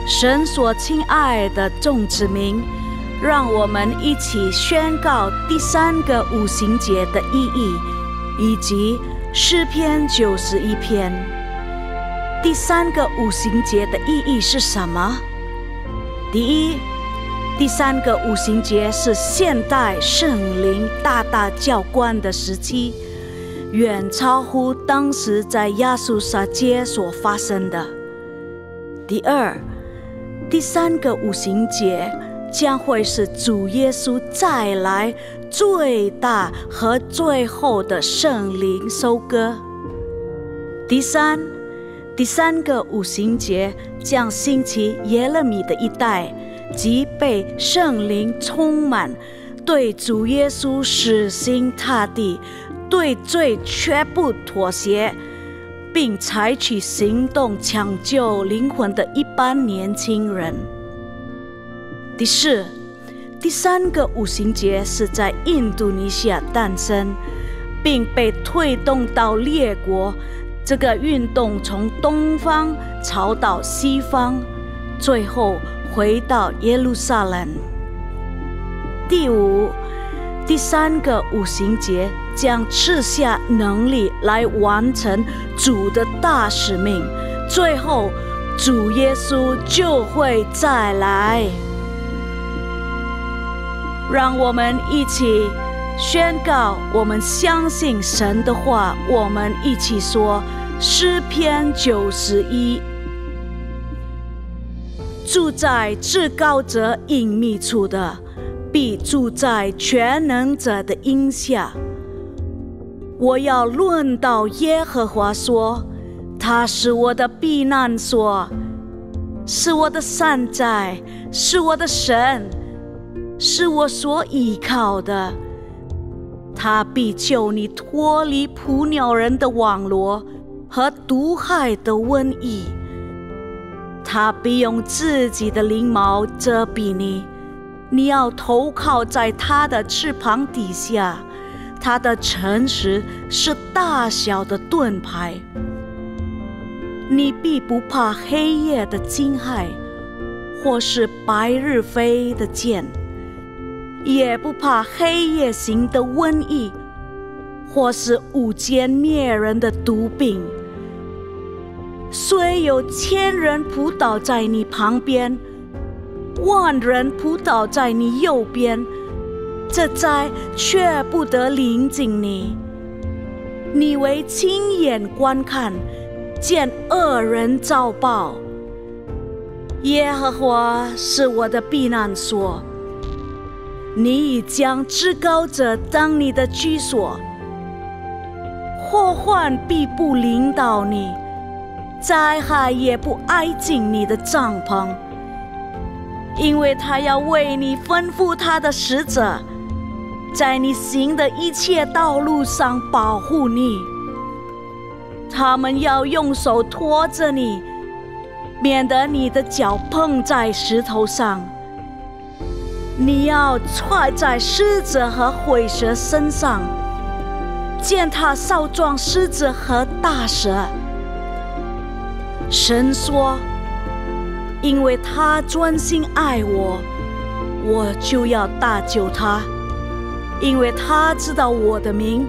神所亲爱的众子民，让我们一起宣告第3个五旬节的意义，以及诗篇91篇。第3个五旬节的意义是什么？第一，第3个五旬节是现代圣灵大大浇灌的时期，远超乎当时在亚述撒街所发生的。第二，第3个五旬节将会是主耶稣再来最大和最后的圣灵收割。第三个五旬节将兴起耶勒米的一代，即被圣灵充满，对主耶稣死心塌地，对罪绝不妥协，并采取行动抢救灵魂的一般年轻人。第四，第3个五旬节是在印度尼西亚诞生，并被推动到列国。这个运动从东方朝到西方，最后回到耶路撒冷。第五，第3个五旬节将赐下能力来完成主的大使命，最后主耶稣就会再来。让我们一起宣告，我们相信神的话。我们一起说诗篇91：住在至高者隐秘处的，必住在全能者的荫下。我要论到耶和华说，他是我的避难所，是我的山寨，是我的神，是我所依靠的。他必救你脱离捕鸟人的网罗和毒害的瘟疫。他必用自己的翎毛遮蔽你，你要投靠在他的翅膀底下。他的诚实是大小的盾牌。你必不怕黑夜的惊骇，或是白日飞的箭，也不怕黑夜行的瘟疫，或是午间灭人的毒病。虽有1000人扑倒在你旁边，10000人扑倒在你右边，这灾却不得临近你。你为亲眼观看，见恶人遭报。耶和华是我的避难所，你已将至高者当你的居所。祸患必不临到你，灾害也不挨近你的帐篷，因为他要为你吩咐他的使者，在你行的一切道路上保护你。他们要用手托着你，免得你的脚碰在石头上。你要踹在狮子和虺蛇身上，践踏少壮狮子和大蛇。神说，因为他专心爱我，我就要搭救他。因为他知道我的名，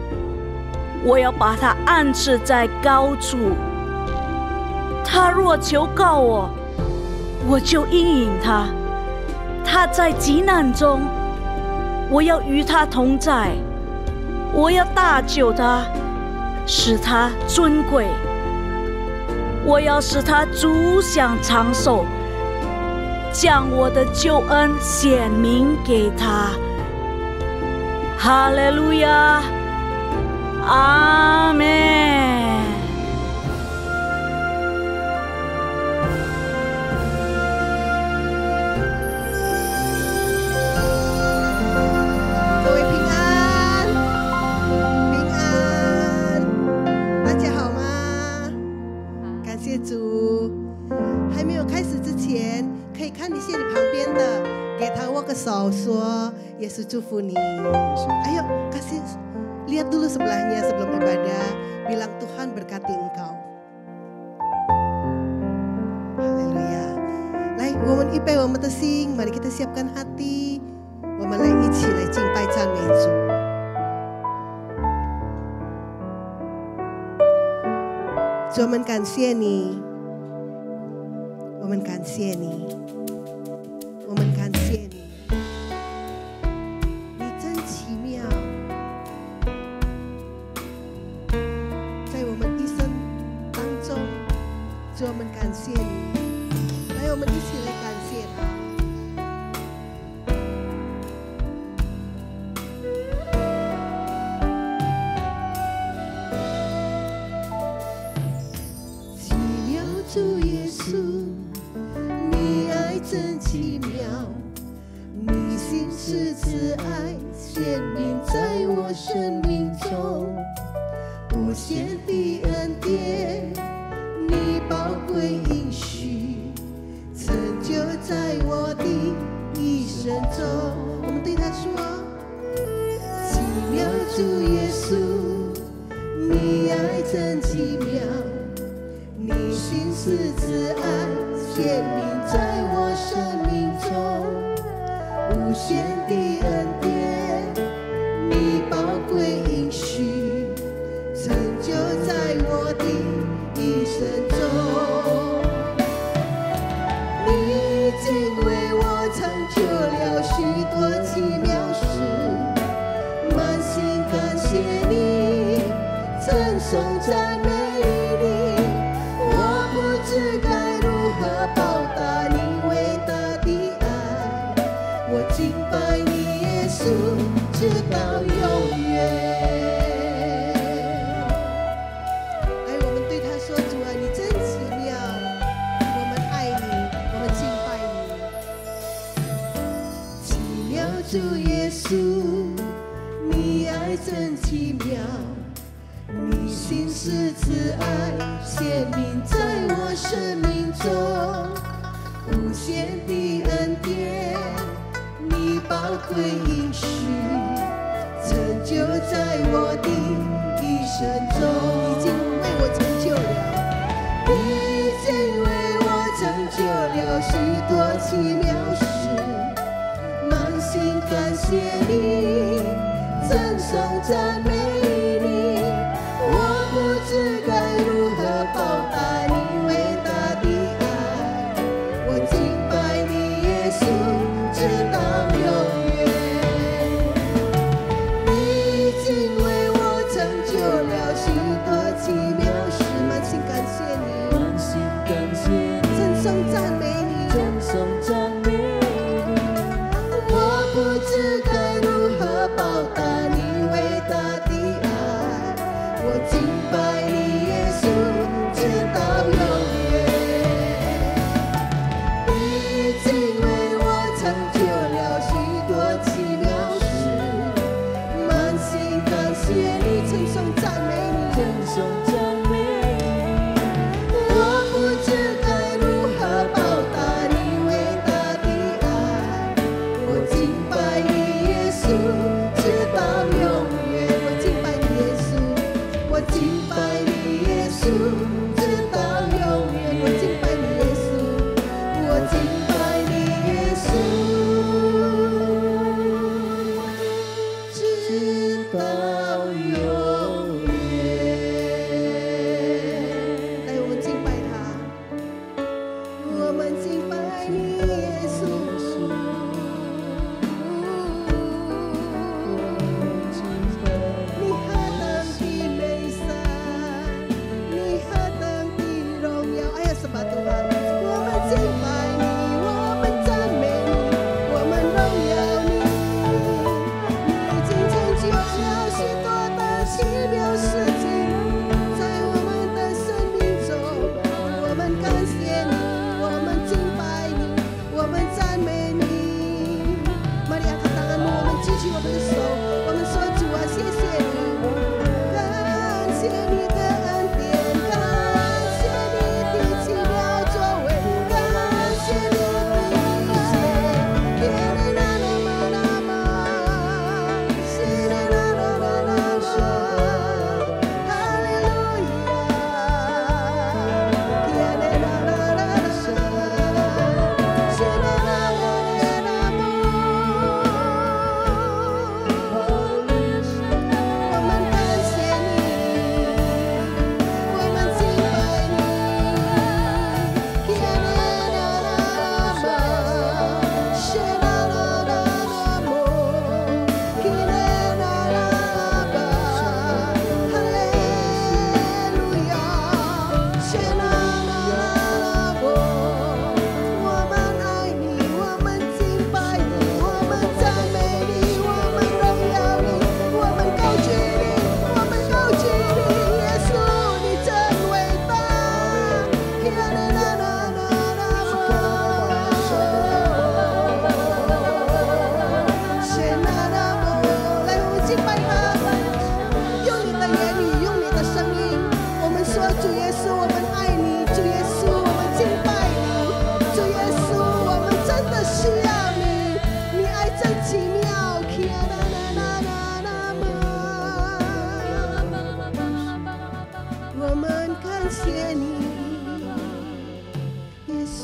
我要把他安置在高处。他若求告我，我就应允他。他在急难中，我要与他同在。我要搭救他，使他尊贵。我要使他足享长寿，将我的救恩显明给他。哈利路亚，阿们。各位平安，平安，大家好吗？感谢主。还没有开始之前，可以看一下你旁边的，给他握个手，说耶稣祝福你。Ayo kasih lihat dulu sebelahnya sebelum ibadah, bilang Tuhan berkati engkau. Haleluya. 来，我们预备我们的心，mari kita siapkan hati， 我们来一起来敬拜赞美主。主，我们感谢你，我们感谢你，我们感谢你，你真奇妙，在我们一生当中，主，我们感谢你。来，我们一起来感谢他。奇妙主耶稣，你爱真奇妙，你心是慈爱，显明在我生命中，无限的恩典，你宝贵应许。成就在我的一生中，我们对他说：奇妙主耶稣，你爱真奇妙，你心是慈爱，显明在我生命中，无限的恩典，你宝贵应许，成就在我的一生中。你竟为我成就了许多奇妙事，满心感谢你，称颂赞美你。我不知该如何报答你伟大的爱，我敬拜你耶稣，直到永远。来，我们对他说：主啊，你真奇妙，我们爱你，我们敬拜你。奇妙主耶稣，你爱真奇妙，你心是慈爱，显明在我生命中，无限的恩典，你宝贵应许，成就在我的一生中。已经为我成就了，已经为我成就了许多奇妙事，满心感谢你，称颂赞美你。我不知该如何报答你伟大的爱，我敬拜你耶稣，直到永远。你已经为我成就了许多奇妙事，满心感谢你，满心感谢你，称颂赞美你，称颂赞美你。我不知该如何报答你伟大的爱，我敬拜你耶稣，直到永远。你已经为我成就了许多奇妙事，满心感谢你，称颂赞美你，称颂赞美你。我不知该如何报答你伟大的爱，我敬拜你耶稣，直到永远。我敬拜你耶稣，我敬拜你耶稣，直到永远。我敬拜你耶稣，我敬拜你耶稣，直到永远。来，我们敬拜他，我们敬拜你耶稣。你何等的美善，你何等的荣耀！哎呀，什么都好，我们敬拜你，我们赞美你，我们荣耀你。你已经成就了许多的奇妙事情，在我们的生命中，我们感谢你，我们敬拜你，我们赞美你。主耶稣，我们真的需要你，你爱真奇妙。我们感谢你，耶稣。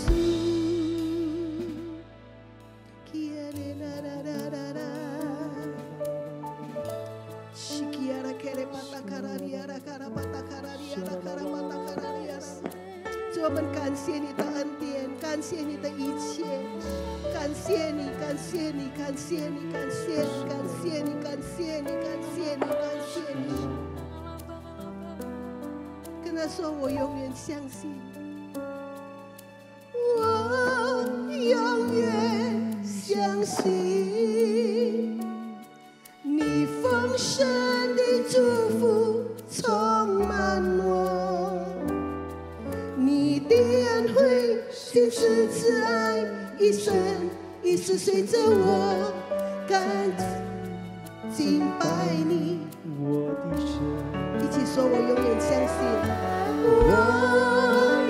主，我们感谢你的恩典，感谢你的一切，感谢你，感谢你，感谢你，感谢你，感谢你，感谢你，感谢你，感谢你。跟他说，我永远相信，我永远相信，你丰盛的祝福充满我，你的恩惠、信实、慈爱，一生一世随着我，感敬拜你。我的神，一起说，我永远相信，我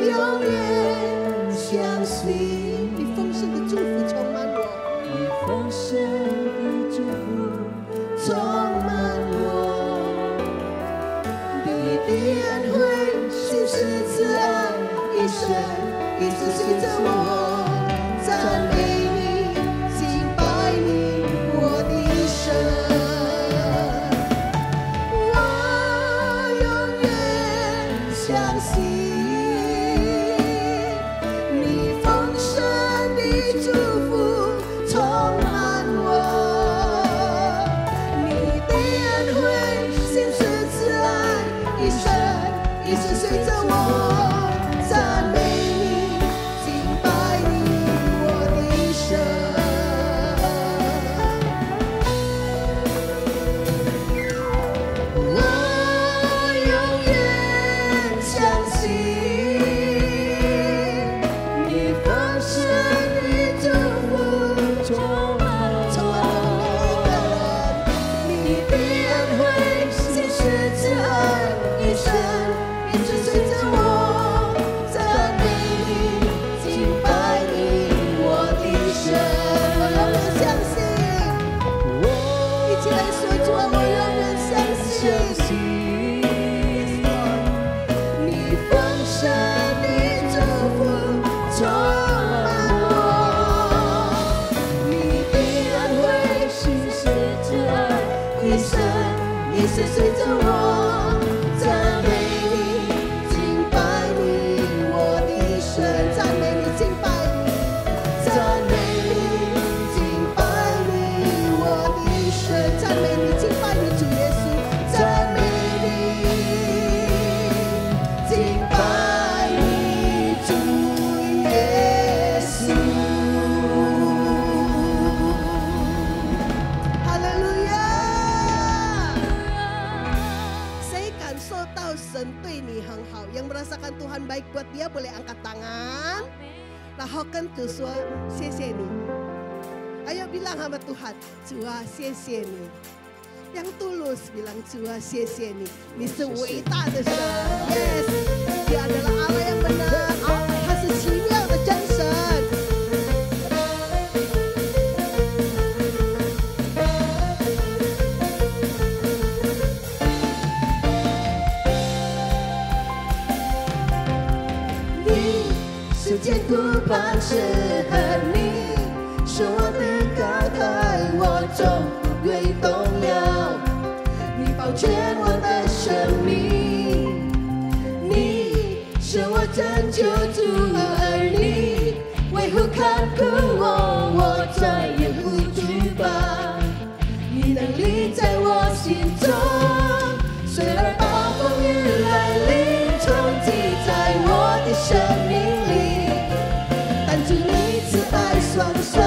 永远相信，你丰盛的祝福充满我，你丰盛的祝福充满我，你的恩惠、信实、慈爱，一生一直随着我，赞美你，敬拜你，我的神。相信你丰盛的祝福充满我，你的恩惠、信实、慈爱，一生一直随着我，赞美你，敬拜你，我的神。随着我赞美你，敬拜你，我的神，赞美你，敬拜你，赞美你，敬拜你，我的神，赞美你，敬拜你，主耶稣，赞美你，敬拜你，主耶稣。哈利路亚。神对你很好，yang merasakan Tuhan baik buat dia boleh angkat tangan. Lalu kan tuh说谢谢你， ayo bilang sama Tuhan, 主啊谢谢你。yang tulus bilang 主啊谢谢你，你是伟大的神 ，yes， dia adalah Allah yang benar， 他是奇妙的真神。世间顾盼是和你，是我的高台，我终不会动摇。你保全我的生命，你是我拯救主儿女，为何看顾我，我再也不惧怕。你能力在我心中，虽然暴风雨来临，冲击在我的生命里。主你慈爱双手，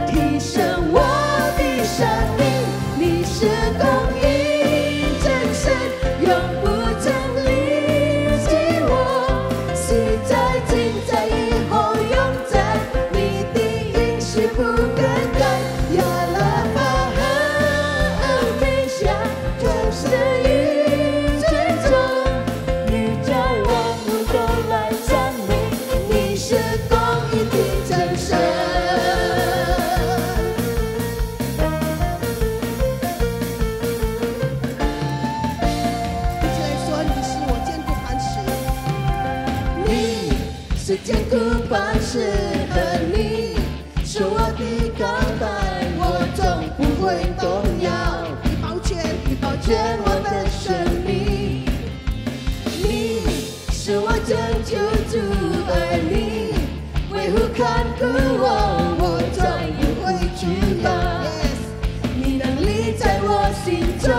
提升我的生命，你是公义真神，永不曾离弃我，昔在今在以后永在，你的爱呼看顾我，我终于会惧怕。你能力在我心中，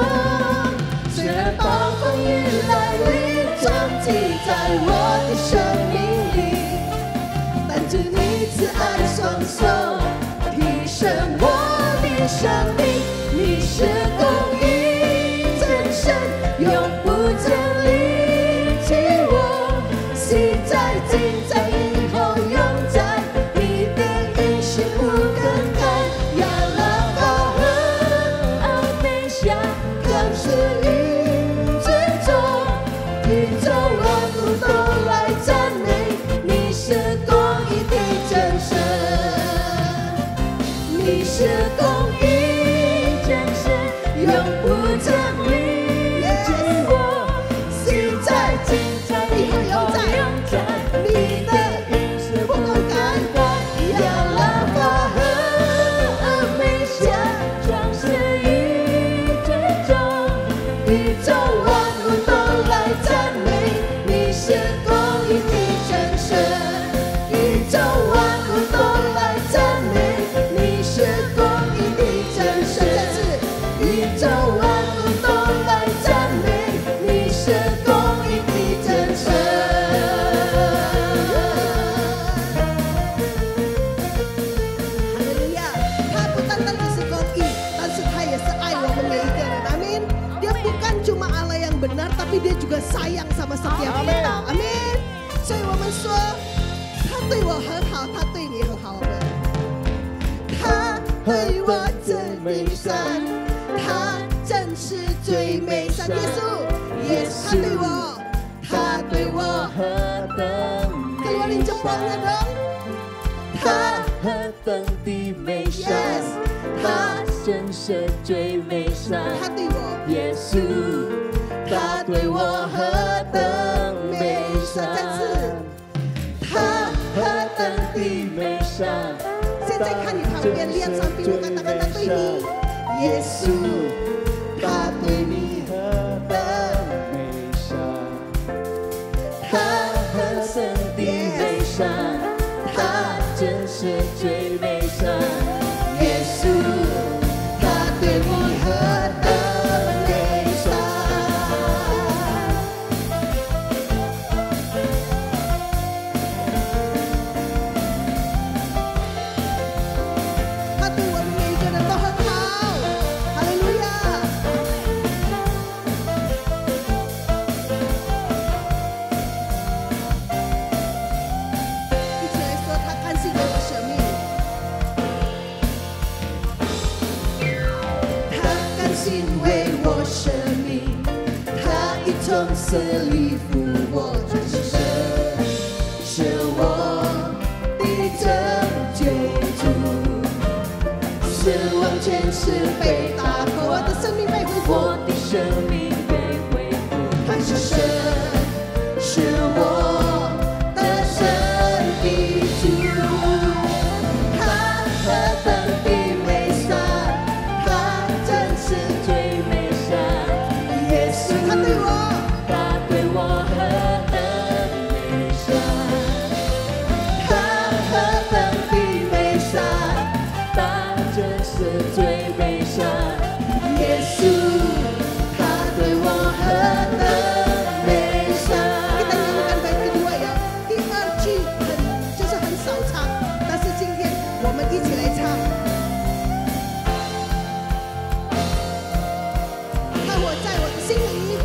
虽然暴风雨来临，撞击在我的生命里，但主你慈爱双手，提升我的生命。你是公义真神，永不降临起我，昔在今在以后永在，你的应许不更改。亚拉法和阿美夏，更是与尊重，宇宙万物都来赞美。你是公义的真神，你是公义真神，永不降临至我，昔在今在以后永在，你的应许不更改。亚拉法和阿美夏，创世与尊重，宇宙万物都来赞美。你是公义的真神，宇宙万物都来赞美。你是公义的真神，宇宙万物都来赞美。你是公义的真神。哈利路亚！他不单单只是公义，但是他也是爱我们每一个人。Amin. Dia bukan cuma Allah yang benar, tapi dia juga sayang sama setiap kita. Amin. 所以我们说，他对我很好，他对你很好。他对我真美善，他真是最美善。耶稣对我，他对我何等，keluar美 jempolnya 善， dong. 他何等的美善， Yes. 他真是最美善。他对我，耶稣，他对我何等美善，他何等的美善。现在看你旁边lihat sampingmu katakan他对你，耶稣，他对你何等美善，他何等的美善，他真是最美善。耶稣，他对你何等美善。他对我们每一个人都很好，哈利路亚。一起来说，他甘心为我舍命。他甘心为我舍命，他已从死里复活，就是神，是我的拯救主。死亡权势被打破，我的生命被恢复，我的生命被恢复，他是神，是我的神的主。他何等的美善，他真是最美善。耶稣，他对我，他对我何等美善，他何等的美善，他真是最美善。耶稣，他对我何等美善。Kita nyanyikan bait kedua ya. 第二句就是很少唱，但是今天我们一起来唱。他活在我的心里，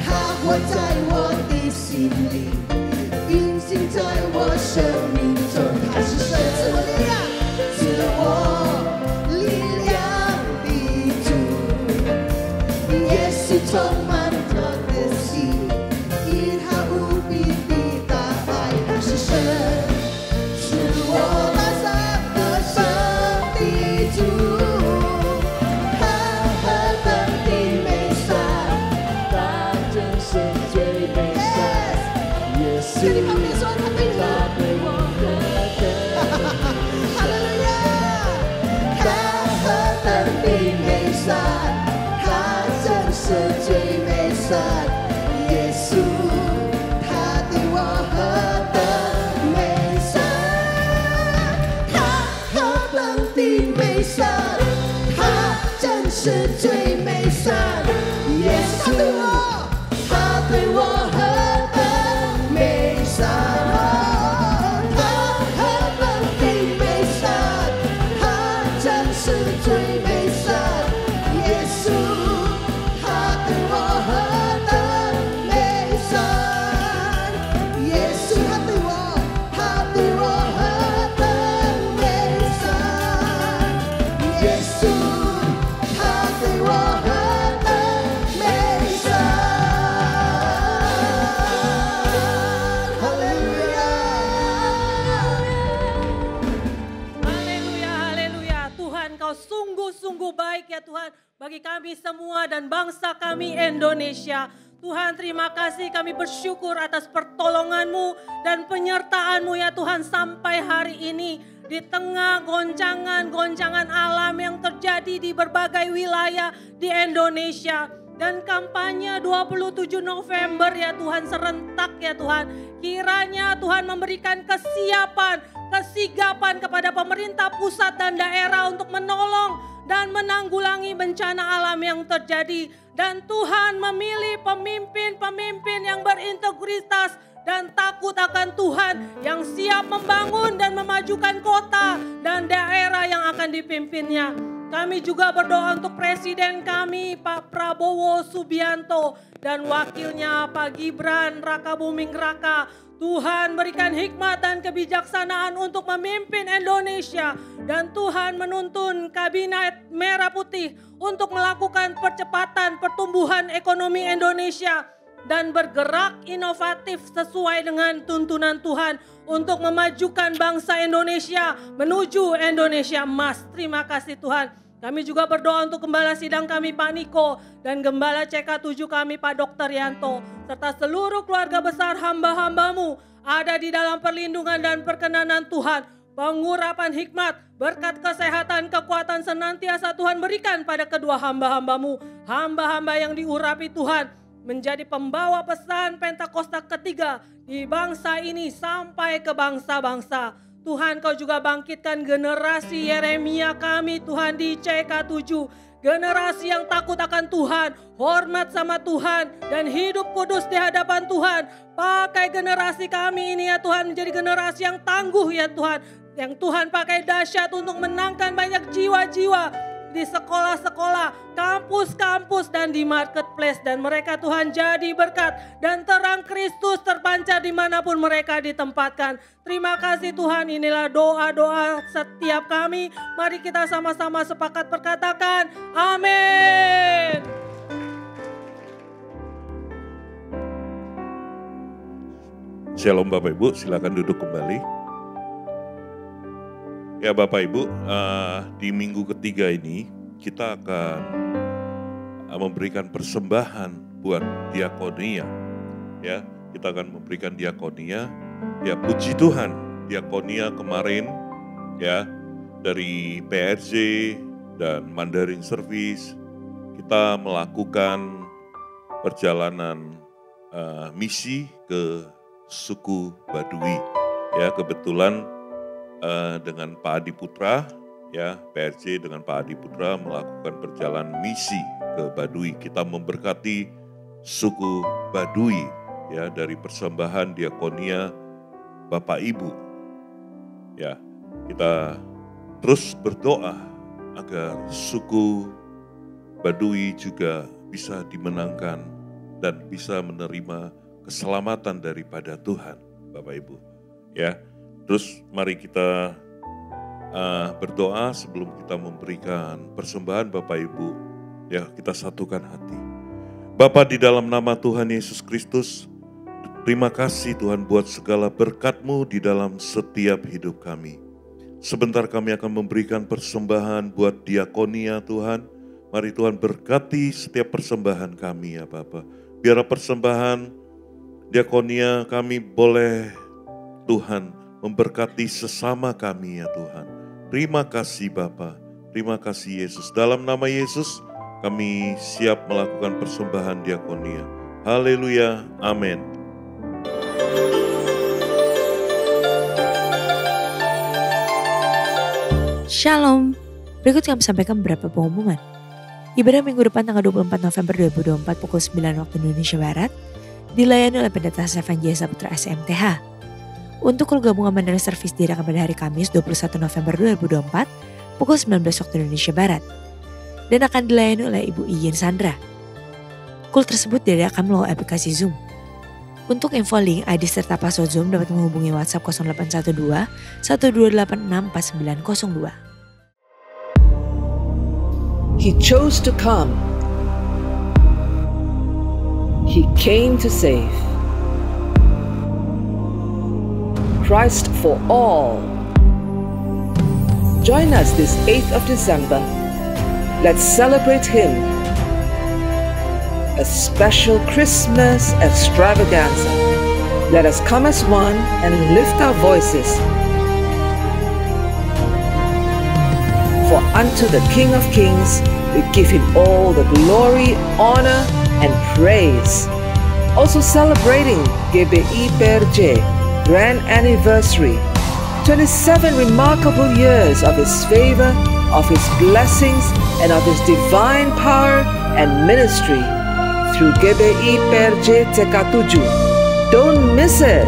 他活在我的心里，运行在我生命中。他是神，是我力量，是我力量的主。耶稣充满我的心，以他无比的大爱。他是神，是我大山的神的主。他何等的美善，他真是最美善。耶稣，跟你旁边说，他对你，他对我何是最美善。耶稣，他对我何等美善，他何等的美善，他真是最美善。耶稣，他对我何等美善，耶稣，他对我何等美善，耶稣，他对我何等美善。哈利路亚。 Haleluya, haleluya. Tuhan, Kau sungguh-sungguh baik ya Tuhan bagi kami semua dan bangsa kami Indonesia. Tuhan, terima kasih, kami bersyukur atas pertolongan-Mu dan penyertaan-Mu ya Tuhan sampai hari ini. Di tengah goncangan-goncangan alam yang terjadi di berbagai wilayah di Indonesia. Dan kampanye 27 November ya Tuhan, serentak ya Tuhan. Kiranya Tuhan memberikan kesiapan, kesigapan kepada pemerintah pusat dan daerah untuk menolong dan menanggulangi bencana alam yang terjadi. Dan Tuhan memilih pemimpin-pemimpin yang berintegritas dan takut akan Tuhan, yang siap membangun dan memajukan kota dan daerah yang akan dipimpinnya. Kami juga berdoa untuk Presiden kami Pak Prabowo Subianto dan wakilnya Pak Gibran Rakabuming Raka. Tuhan berikan hikmat dan kebijaksanaan untuk memimpin Indonesia. Dan Tuhan menuntun Kabinet Merah Putih untuk melakukan percepatan pertumbuhan ekonomi Indonesia. Dan bergerak inovatif sesuai dengan tuntunan Tuhan untuk memajukan bangsa Indonesia menuju Indonesia emas. Terima kasih Tuhan. Kami juga berdoa untuk Gembala Sidang kami Pak Niko dan Gembala CK7 kami Pak Dr. Yanto. Serta seluruh keluarga besar hamba-hamba-Mu ada di dalam perlindungan dan perkenanan Tuhan. Pengurapan hikmat, berkat kesehatan, kekuatan senantiasa Tuhan berikan pada kedua hamba-hamba-Mu. Hamba-hamba yang diurapi Tuhan menjadi pembawa pesan Pentakosta ketiga di bangsa ini sampai ke bangsa-bangsa. Tuhan, Kau juga bangkitkan generasi Yeremia kami Tuhan di CK7. Generasi yang takut akan Tuhan, hormat sama Tuhan, dan hidup kudus di hadapan Tuhan. Pakai generasi kami ini ya Tuhan menjadi generasi yang tangguh ya Tuhan. Yang Tuhan pakai dahsyat untuk menangkan banyak jiwa-jiwa di sekolah-sekolah, kampus-kampus, dan di marketplace. Dan mereka Tuhan jadi berkat dan terang Kristus terpancar dimanapun mereka ditempatkan. Terima kasih Tuhan, inilah doa-doa setiap kami. Mari kita sama-sama sepakat berkatakan, amin. Shalom Bapak Ibu, silakan duduk kembali. Ya Bapak Ibu, di minggu ketiga ini kita akan memberikan persembahan buat diakonia. Ya, kita akan memberikan diakonia. Ya puji Tuhan, diakonia kemarin ya dari PRJ dan Mandarin Service kita melakukan perjalanan misi ke suku Baduy. Ya kebetulan dengan Pak Adi Putra, ya PRJ dengan Pak Adi Putra melakukan perjalanan misi ke Baduy. Kita memberkati suku Baduy ya dari persembahan diakonia Bapak Ibu. Ya, kita terus berdoa agar suku Baduy juga bisa dimenangkan dan bisa menerima keselamatan daripada Tuhan, Bapak Ibu. Ya. Terus mari kita berdoa sebelum kita memberikan persembahan Bapak Ibu. Ya kita satukan hati. Bapa di dalam nama Tuhan Yesus Kristus, terima kasih Tuhan buat segala berkat-Mu di dalam setiap hidup kami. Sebentar kami akan memberikan persembahan buat diakonia Tuhan. Mari Tuhan berkati setiap persembahan kami ya Bapa. Biar persembahan diakonia kami boleh Tuhan memberkati sesama kami ya Tuhan. Terima kasih Bapa, terima kasih Yesus. Dalam nama Yesus kami siap melakukan persembahan diakonia. Haleluya, amin. Shalom, berikut kami sampaikan beberapa pengumuman. Ibadah minggu depan tanggal 24 November 2024 pukul 9 waktu Indonesia Barat dilayani oleh Pendeta Stefan J. Saputra SMTH. Untuk gabungan bandara servis diadakan pada hari Kamis 21 November 2024 pukul 19 waktu Indonesia Barat dan akan dilayani oleh Ibu Iyin Sandra. Kul tersebut diadakan melalui aplikasi Zoom. Untuk info link, ID serta password Zoom dapat menghubungi WhatsApp 0812 1286 4902. He chose to come. He came to save. Christ for all. Join us this 8th of December. Let's celebrate Him. A special Christmas extravaganza. Let us come as one and lift our voices. For unto the King of Kings, we give Him all the glory, honor, and praise. Also celebrating GBI PRJ Grand Anniversary, 27 remarkable years of His favor, of His blessings, and of His divine power and ministry through GBI PRJ TK7. Don't miss it!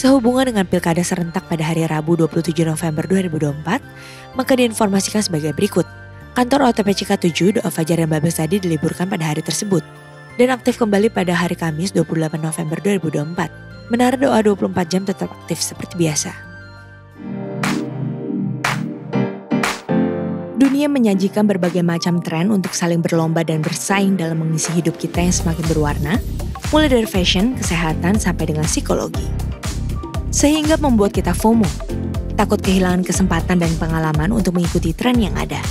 Sehubungan dengan pilkada serentak pada hari Rabu 27 November 2024, maka diinformasikan sebagai berikut. Kantor OTP CK7 Doa Fajar dan Babel Study diliburkan pada hari tersebut dan aktif kembali pada hari Kamis 28 November 2024. Menara doa 24 jam tetap aktif seperti biasa. Dunia menyajikan berbagai macam tren untuk saling berlomba dan bersaing dalam mengisi hidup kita yang semakin berwarna, mulai dari fashion, kesehatan, sampai dengan psikologi. Sehingga membuat kita FOMO, takut kehilangan kesempatan dan pengalaman untuk mengikuti tren yang ada.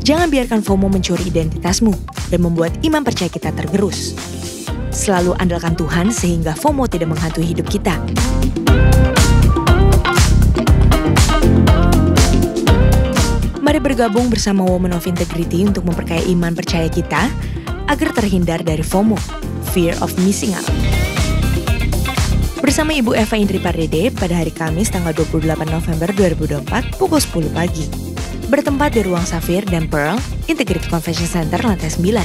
Jangan biarkan FOMO mencuri identitasmu dan membuat iman percaya kita tergerus. Selalu andalkan Tuhan sehingga FOMO tidak menghantui hidup kita. Mari bergabung bersama Women of Integrity untuk memperkaya iman percaya kita agar terhindar dari FOMO, Fear of Missing Out. Bersama Ibu Eva Indri Pardede pada hari Kamis tanggal 28 November 2024 pukul 10 pagi. Bertempat di Ruang Safir dan Pearl, Integrity Convention Center lantai 9.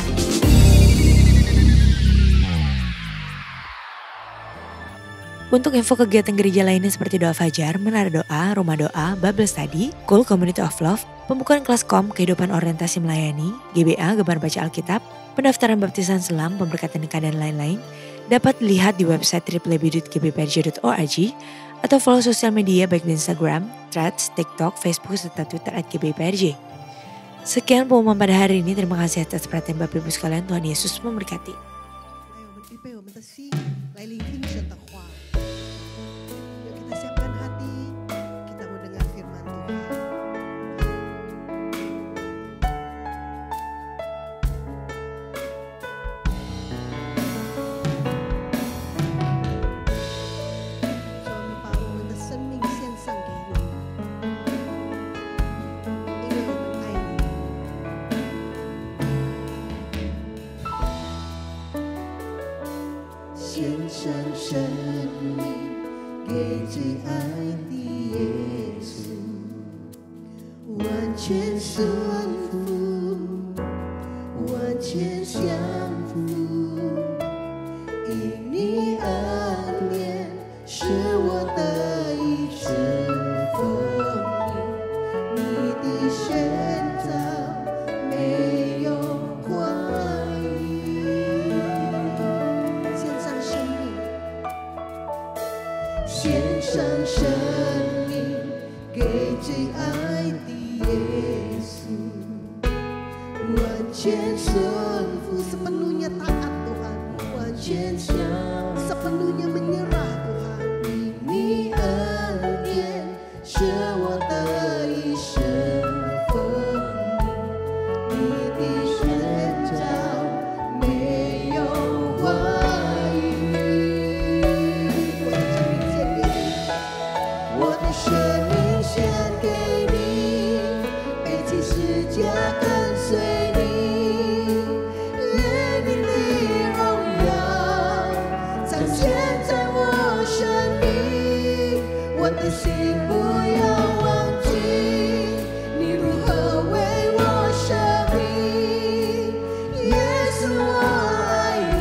Untuk info kegiatan gereja lainnya seperti Doa Fajar, Menara Doa, Rumah Doa, Bible Study, Cool Community of Love, pembukaan kelas KOM, kehidupan orientasi melayani, GBA, Gemar Baca Alkitab, pendaftaran baptisan selam, pemberkatan nikah dan lain-lain, dapat dilihat di website www.gbprj.org atau follow sosial media baik di Instagram, Threads, TikTok, Facebook, serta Twitter @gbprj. Sekian pengumuman pada hari ini. Terima kasih atas perhatian Bapak Ibu sekalian. Tuhan Yesus memberkati. 全顺服，sepenuhnya taat Tuhan， 完全相，sepenuhnya menyerah Tuhan， 你恩典是我的一生风景，你的宣召没有怀疑，我的生命献给你，背起十架跟随你，愿你的荣耀彰显在我生命，我的心不要忘记你如何为我舍命，耶稣我爱你，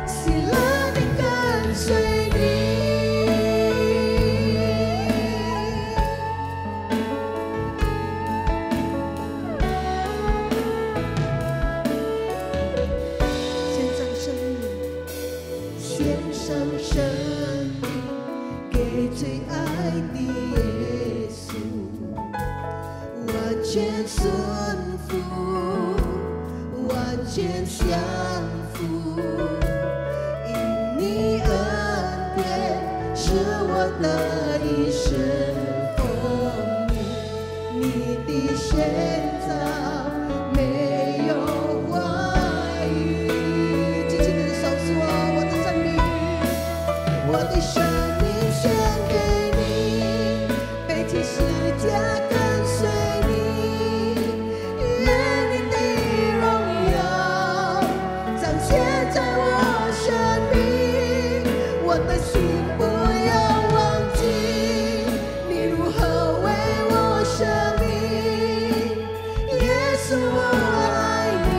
喜乐地跟随你。献上生命给最爱的耶稣，完全顺服，完全降服，因你恩典是我的一生风景，你的宣召没有怀疑，紧紧地守住我的生命，我的生命献给你，背起十架跟随你，愿你的荣耀彰显在我生命，我的心不要忘记你如何为我舍命，耶稣我爱你，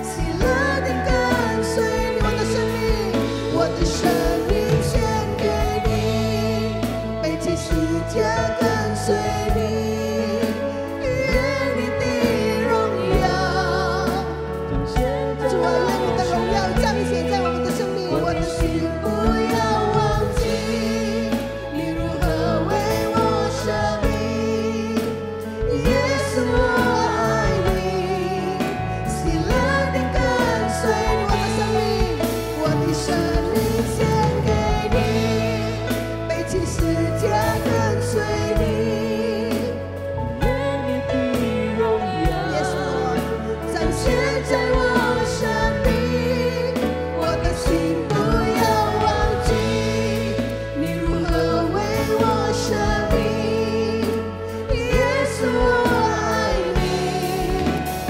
喜乐地跟随你，我的生命，我的生命献给你，背起十架跟随你，愿你的荣耀主啊，愿你的荣耀彰显在我们的生命，我的心不要忘记你如何为我舍命，耶稣我爱你，喜乐地跟随你，我的生命，我的生命献给你，背起十架跟随你，愿你的荣耀彰显在我生命，我的心不要忘记你如何为我舍命，耶稣我爱你，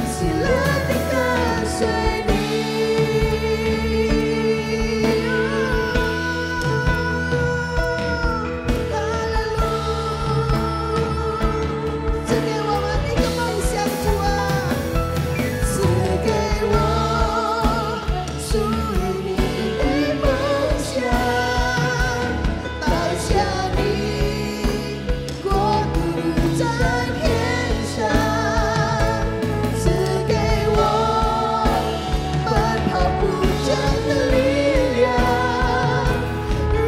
喜乐地跟随你。哈利路赐给我们一个梦想，主啊，赐给我属于你的梦想，带下你国度在天上，赐给我奔跑不倦的力量，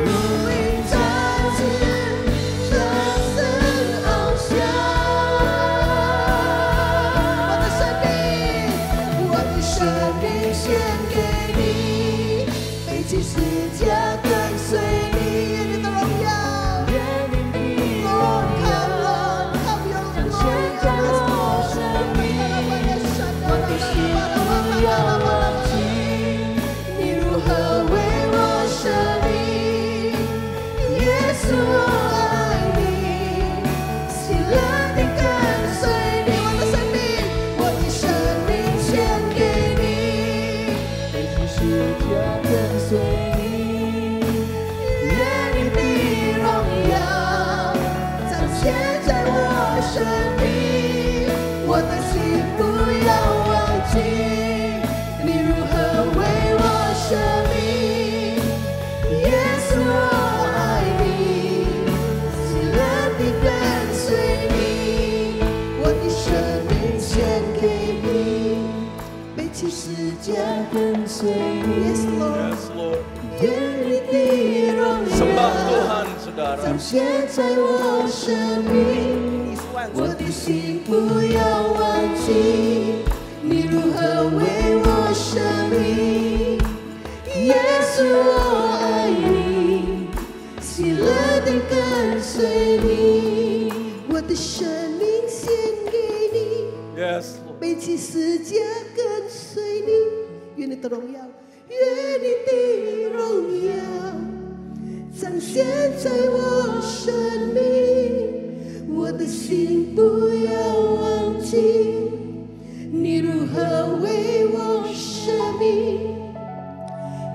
如鹰展翅，生生翱翔。我的生命献给你，背起十架跟随你，愿你的荣耀，Come your glory，在我生命，我的心不要忘记你如何为我舍命，耶稣我爱你，喜乐地跟随你，我的生命，我的生命献给你，背起十架跟随你，愿你的荣耀彰显在我生命，我的心不要忘记你如何为我舍命，耶稣我爱你，喜乐地跟随你，我的生命献给你，背起十架跟随你， Yes Lord， 愿你的荣耀 Sembah Tuhan saudara. 彰显在我生命，我的心不要忘记如何为我舍命？耶稣，我爱你，喜乐地跟随你，我的生命献给你， Yes, Lord. 背起十字架跟随你，愿你的荣耀，愿你的荣耀彰显在我生命，我的心不要忘记，你如何为我舍命。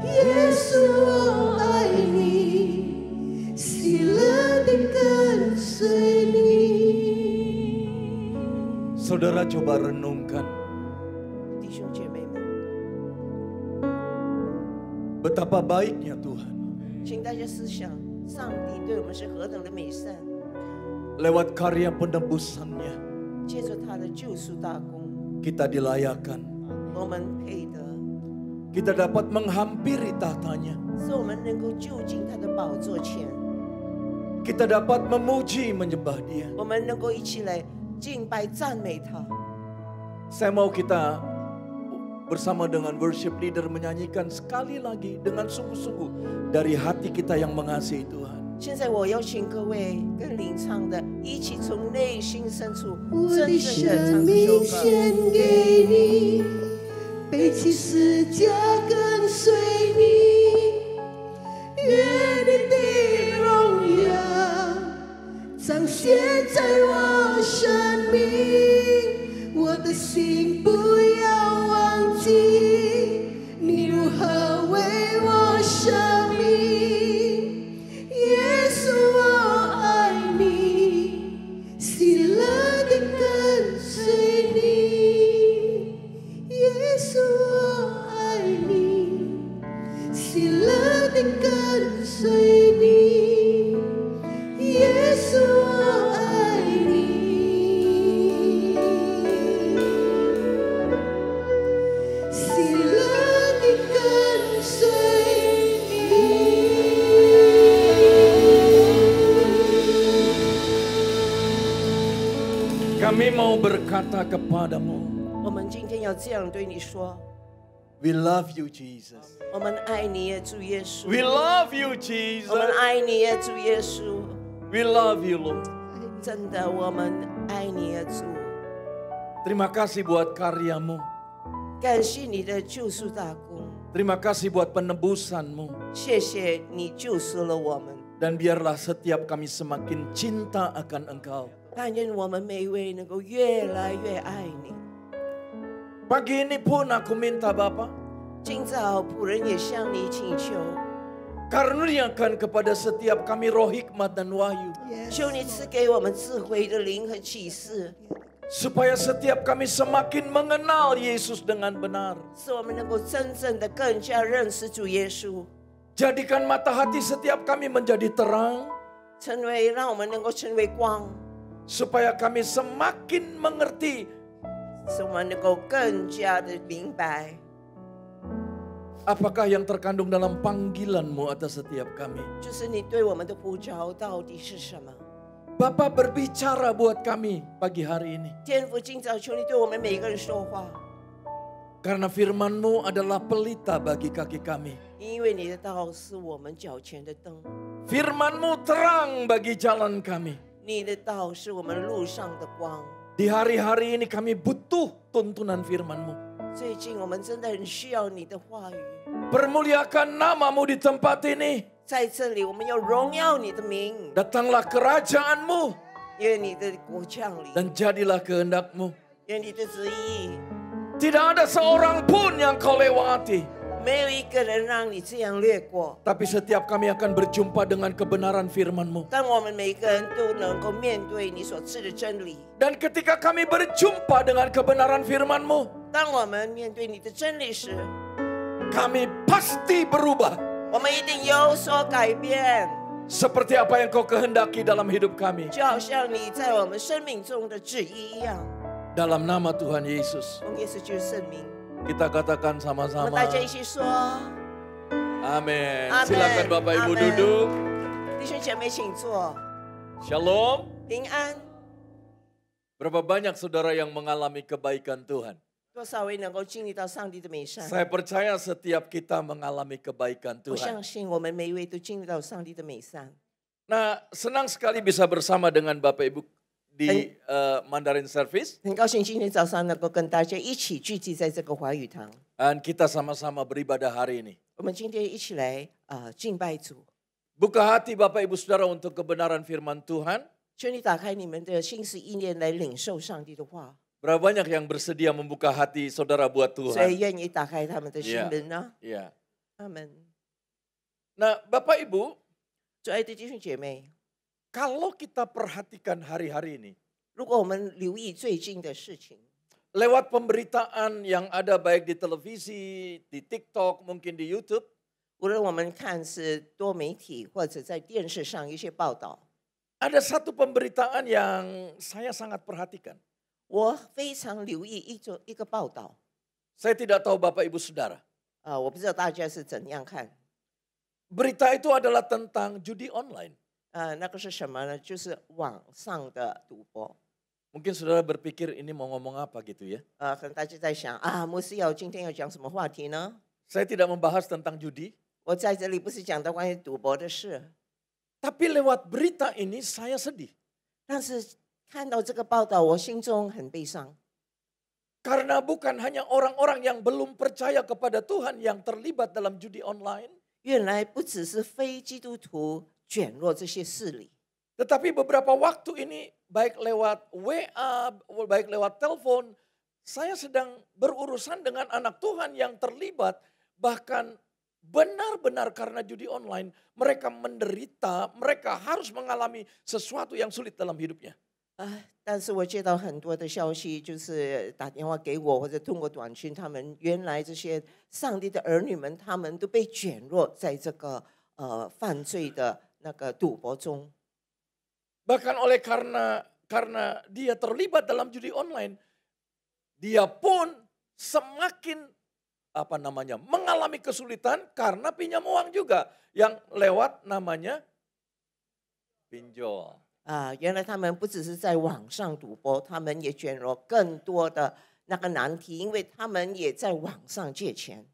耶稣，我爱你，喜乐地跟随你。 Saudara coba renungkan 弟兄姐妹们， betapa baiknya Tuhan. 请大家思想，上帝对我们是何等的美善， Lewat karya penebusannya 借着他的救赎大功， kita dilayakan. 我们配得， Kita dapat menghampiri tahtanya. 使我们能够就近他的宝座前， Kita dapat memuji menyembah dia. 我们能够一起来敬拜赞美他。 Saya mau kita bersama dengan worship leader menyanyikan sekali lagi dengan sungguh-sungguh dari hati kita yang mengasihi Tuhan. 现在我邀请各位跟领唱的一起从内心深处我真的正的唱生命这首歌。献给你，背起十字架跟随你，愿你的荣耀彰显在我生命，我的心不要忘记，你如何为我舍命。耶稣，我爱你，喜乐地跟随你。耶稣，我爱你，喜乐地跟随你。耶稣，我爱你，喜乐地跟随你。 Kami mau berkata kepadamu, 我们今天要这样对你说： we love you Jesus. 我们爱你耶主耶稣， We love you 我们 Jesus. 爱你耶主耶稣， We love you Lord. 真的我们爱你耶主。 Terima kasih buat karyamu. 感谢你的救赎大功， Terima kasih buat penebusanmu. 谢谢你救赎了我们。 Dan biarlah setiap kami semakin cinta akan Engkau. 但愿我们每一位能够越来越爱你。 Pagi ini pun aku minta Bapa, 今早仆人也向你请求， karuniakan kepada setiap kami roh hikmat dan wahyu. 求你赐给我们智慧的灵和启示， Supaya setiap kami semakin mengenal Yesus dengan benar. 使我们能够真正的更加认识主耶稣， Jadikan mata hati setiap kami menjadi terang. 让我们能够成为光， Supaya kami semakin mengerti 使我们能够更加的明白， apakah yang terkandung dalam panggilan-Mu atas setiap kami. 就是你对我们的呼召到底是什么。 Bapa berbicara buat kami pagi hari ini. 天父，今早求你对我们每一个人说话， Karena firman-Mu adalah pelita bagi kaki kami. 因为你的道是我们脚前的灯， Firman-Mu terang bagi jalan kami. 你的道是我们路上的光。 Di hari-hari ini kami butuh tuntunan firman-Mu. 最近我们真的很需要你的话语， Permuliakan nama-Mu di tempat ini. 在这里我们要荣耀你的名， Datanglah kerajaan-Mu 愿你的国降临， dan jadilah kehendak-Mu. 愿你的旨意， Tidak ada seorang pun yang Kau lewati. 没有一个人让你这样掠过。 Tapi setiap kami akan berjumpa dengan kebenaran firman-Mu. 但我们每一个人都能够面对你所赐的真理。 Dan ketika kami berjumpa dengan kebenaran firman-Mu, 当我们面对你的真理时， kami pasti berubah. 我们一定有所改变， Seperti apa yang Kau kehendaki dalam hidup kami. 就好像你在我们生命中的旨意一样。 Dalam nama Tuhan Yesus. 奉耶稣基督圣名， Kita katakan 我们 sama-sama. 大家一起说： Amin. Amin. Silakan Bapak Ibu Amin. duduk. 弟兄姐妹，请坐， Shalom. 平安。 Berapa banyak saudara yang mengalami kebaikan Tuhan? 多少位能够经历到上帝的美善？ Saya percaya setiap kita mengalami kebaikan 我 Tuhan. 相信我们每一位都经历到上帝的美善。 Nah, senang sekali bisa bersama dengan Bapak Ibu di Mandarin Service. 很高兴今天早上能够跟大家一起聚集在这个华语堂。 Dan kita sama-sama beribadah hari ini. 我们今天一起来敬拜主。 Buka hati Bapak Ibu Saudara untuk kebenaran firman Tuhan. 求你打开你们的心思意念来领受上帝的话。 Berapa banyak yang bersedia membuka hati saudara buat 所以 Tuhan? 愿意打开他们的心门呢？ Ya. 阿门。 Nah, Bapak Ibu, 主爱的弟兄姐妹， kalau kita perhatikan hari-hari ini, 如果我们留意最近的事情， lewat pemberitaan yang ada baik di televisi, di TikTok, mungkin di YouTube, 无论我们看是多媒体或者在电视上一些报道， ada satu pemberitaan yang saya sangat perhatikan. 我非常留意一个报道。 Saya tidak tahu Bapak Ibu Saudara. 我不知道大家是怎样看。 Berita itu adalah tentang judi online. 那个是什么呢？就是网上的赌博。 Mungkin saudara berpikir ini mau ngomong apa gitu ya. 可能大家在想牧师今天要讲什么话题呢？ Saya tidak membahas tentang judi. 我在这里不是讲到关于赌博的事， Tapi lewat berita ini saya sedih. 但是看到这个报道，我心中很悲伤。 Karena bukan hanya orang-orang yang belum percaya kepada Tuhan yang terlibat dalam judi online. 原来不只是非基督徒卷入这些事里， Tetapi beberapa waktu ini baik lewat WA, baik lewat telepon. Saya sedang berurusan dengan anak Tuhan yang terlibat. Bahkan benar-benar karena judi online. Mereka menderita, mereka harus mengalami sesuatu yang sulit dalam hidupnya. 但是我接到很多的消息，就是打电话给我或者通过短讯，他们原来这些上帝的儿女们，他们都被卷入在这个犯罪的那个赌博中。 Bahkan oleh karena dia terlibat dalam judi online, dia pun semakin mengalami kesulitan karena pinjam uang juga yang lewat namanya pinjol. 原来他们不只是在网上赌博，他们也卷入更多的那个难题，因为他们也在网上借钱。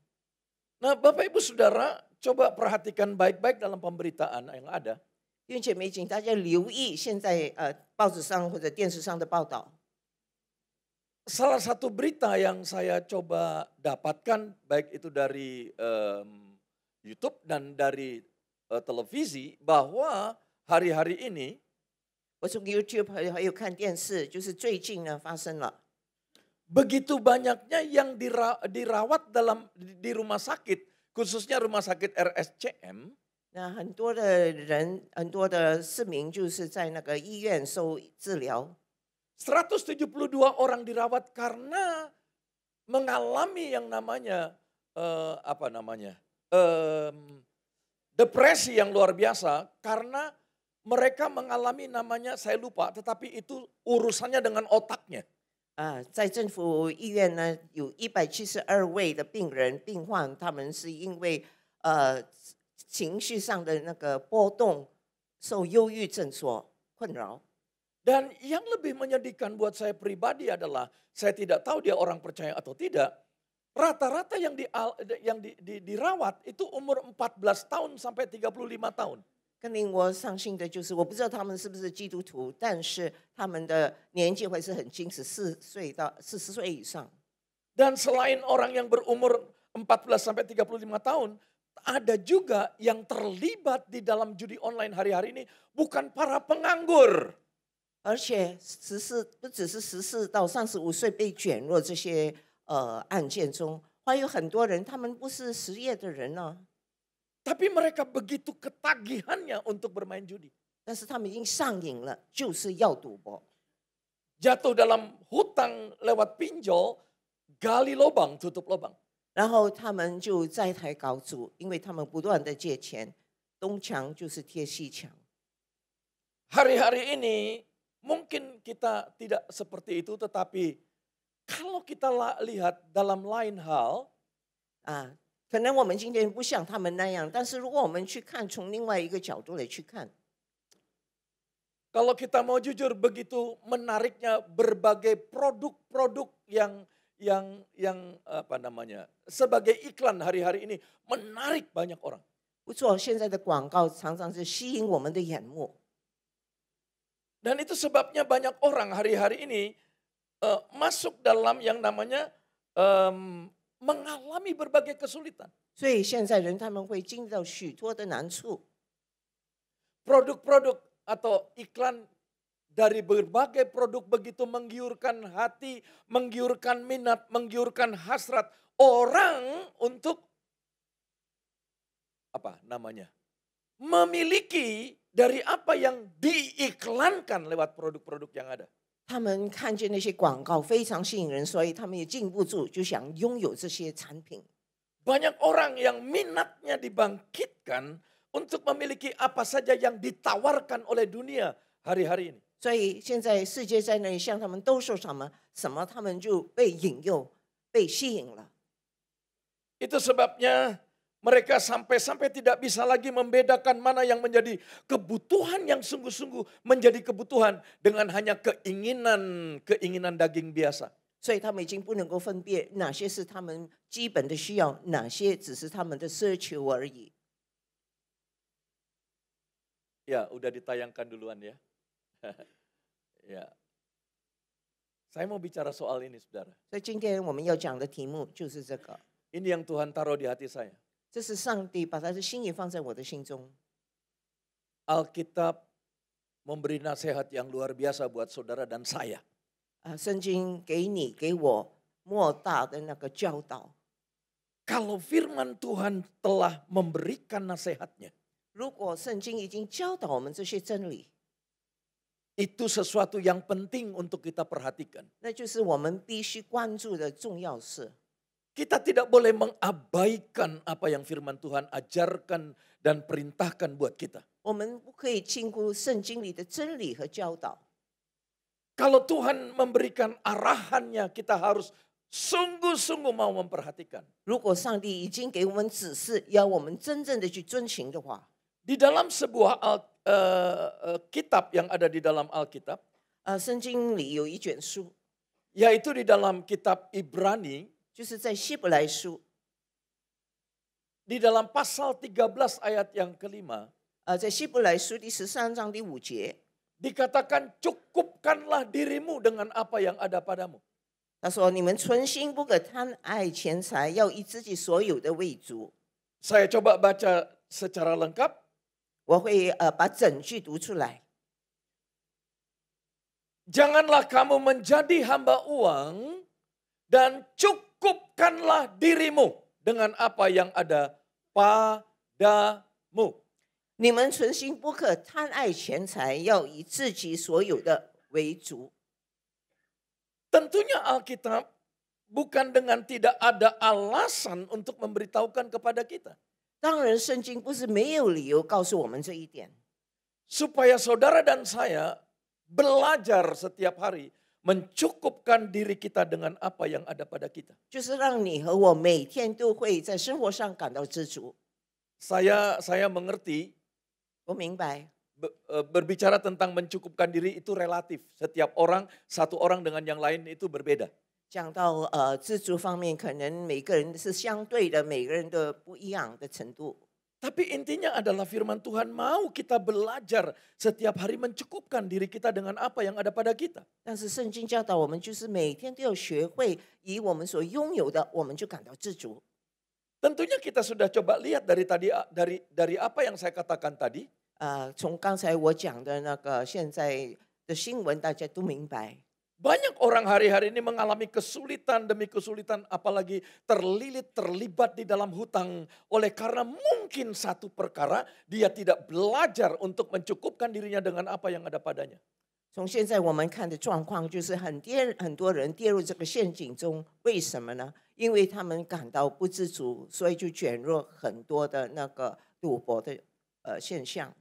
Nah, Bapak Ibu Saudara, coba perhatikan baik-baik dalam pemberitaan yang ada. 弟兄姐妹，请大家留意现在报纸上或者电视上的报道。 Salah satu berita yang saya coba dapatkan baik itu dari YouTube dan dari televisi bahwa hari-hari ini 我从 YouTube 还有看电视，就是最近呢发生了 begitu banyaknya yang dirawat di rumah sakit, khususnya rumah sakit RSCM. 那很多的人，很多的市民就是在那个医院受治疗。 172 orang dirawat karena mengalami yang namanya depresi yang luar biasa karena mereka mengalami namanya saya lupa, tetapi itu urusannya dengan otaknya. 在政府医院呢，有172位的病患，他们是因为情绪上的那个波动，受忧郁症所困扰。 Dan yang lebih menyedihkan buat saya pribadi adalah saya tidak tahu dia orang percaya atau tidak. Rata-rata yang dirawat itu umur 14 tahun sampai 35 tahun. 更令我伤心的就是，我不知道他们是不是基督徒，但是他们的年纪会是很轻，14岁到40岁以上。 Dan selain orang yang berumur 14 sampai 35 tahun, ada juga yang terlibat di dalam judi online hari-hari ini bukan para penganggur. 而且不只是14到35岁被卷入这些案件中，还有很多人他们不是失业的人呢。 Tapi mereka begitu ketagihannya untuk bermain judi. 但是他们已经上瘾了，就是要赌博。 Jatuh dalam hutang lewat pinjol, gali lubang, tutup lubang. 然后他们就债台高筑，因为他们不断的借钱，东墙就是贴西墙。 Hari-hari ini mungkin kita tidak seperti itu, tetapi kalau kita lihat dalam lain hal, 可能我们今天不像他们那样，但是如果我们去看，从另外一个角度来去看， kalau kita mau jujur begitu menariknya berbagai produk-produk yang apa namanya sebagai iklan hari-hari ini menarik banyak orang. 不错，现在的广告常常是吸引我们的眼目。 Dan itu sebabnya banyak orang hari-hari ini masuk dalam yang namanya mengalami berbagai kesulitan. 所以现在人他们会经历到许多的难处。 Produk-produk atau iklan dari berbagai produk begitu menggiurkan hati, menggiurkan minat, menggiurkan hasrat orang untuk apa namanya? Memiliki dari apa yang diiklankan lewat produk-produk yang ada. 他们看见那些广告非常吸引人，所以他们也禁不住，就想拥有这些产品。 Banyak orang yang minatnya dibangkitkan untuk memiliki apa saja yang ditawarkan oleh dunia hari-hari ini. 所以现在世界在那里向他们兜售什么，他们就被引诱、被吸引了。 Itu sebabnya mereka sampai-sampai tidak bisa lagi membedakan mana yang menjadi kebutuhan yang sungguh-sungguh menjadi kebutuhan dengan hanya keinginan daging biasa. 所以他们已经不能够分辨哪些是他们基本的需要，哪些只是他们的奢求而已。 Ya, udah ditayangkan duluan ya. Ya. Saya mau bicara soal ini, saudara. 所以今天我们要讲的题目就是这个， Ini yang Tuhan taruh di hati saya. 这是上帝把他的心意放在我的心中。 Alkitab memberi nasihat yang luar biasa buat saudara dan saya. 圣经给你给我莫大的那个教导。 Kalau firman Tuhan telah memberikan nasihatnya, 如果圣经已经教导我们这些真理， itu sesuatu yang penting untuk kita perhatikan. 那就是我们必须关注的重要事。 Kita tidak boleh mengabaikan apa yang firman Tuhan ajarkan dan perintahkan buat kita. 我们不可以轻忽圣经里的真理和教导。 Kalau Tuhan memberikan arahannya, kita harus sungguh-sungguh mau memperhatikan. 如果上帝已经给我们指示，要我们真正的去遵行的话， Di dalam sebuah kitab yang ada di dalam Alkitab, 圣经里有一卷书， yaitu di dalam kitab Ibrani, 就是在希伯来书， di dalam pasal 13 ayat yang kelima, 在希伯来书第13章第5节， dikatakan cukupkanlah dirimu dengan apa yang ada padamu. 他说：“你们存心不可贪爱钱财，要以自己所有的为足。” Saya coba baca secara lengkap. 我会把整句读出来。 Janganlah kamu menjadi hamba uang dan cukupkanlah dirimu dengan apa yang ada padamu. 你们存心不可贪爱钱财，要以自己所有的为足。 Tentunya Alkitab bukan dengan tidak ada alasan untuk memberitahukan kepada kita. 当然，圣经不是没有理由告诉我们这一点， Supaya saudara dan saya belajar setiap hari mencukupkan diri kita dengan apa yang ada pada kita. 就是让你和我每天都会在生活上感到知足。 Saya mengerti 我明白， berbicara tentang mencukupkan diri itu relatif. Setiap orang, satu orang dengan yang lain itu berbeda. 讲到知足方面，可能每个人是相对的，每个人都不一样的程度。 Tapi intinya adalah firman Tuhan mau kita belajar setiap hari mencukupkan diri kita dengan apa yang ada pada kita. 但是圣经教导我们，就是每天都要学会以我们所拥有的，我们就感到知足。 Tentunya kita sudah coba lihat dari apa yang saya katakan tadi. 从刚才我讲的那个现在的新闻，大家都明白。 Banyak orang hari-hari ini mengalami kesulitan demi kesulitan, apalagi terlibat di dalam hutang oleh karena mungkin satu perkara dia tidak belajar untuk mencukupkan dirinya dengan apa yang ada padanya. 从现在我们看的状况，就是很多人跌入这个陷阱中，为什么呢？因为他们感到不知足，所以就卷入很多的那个赌博的现象。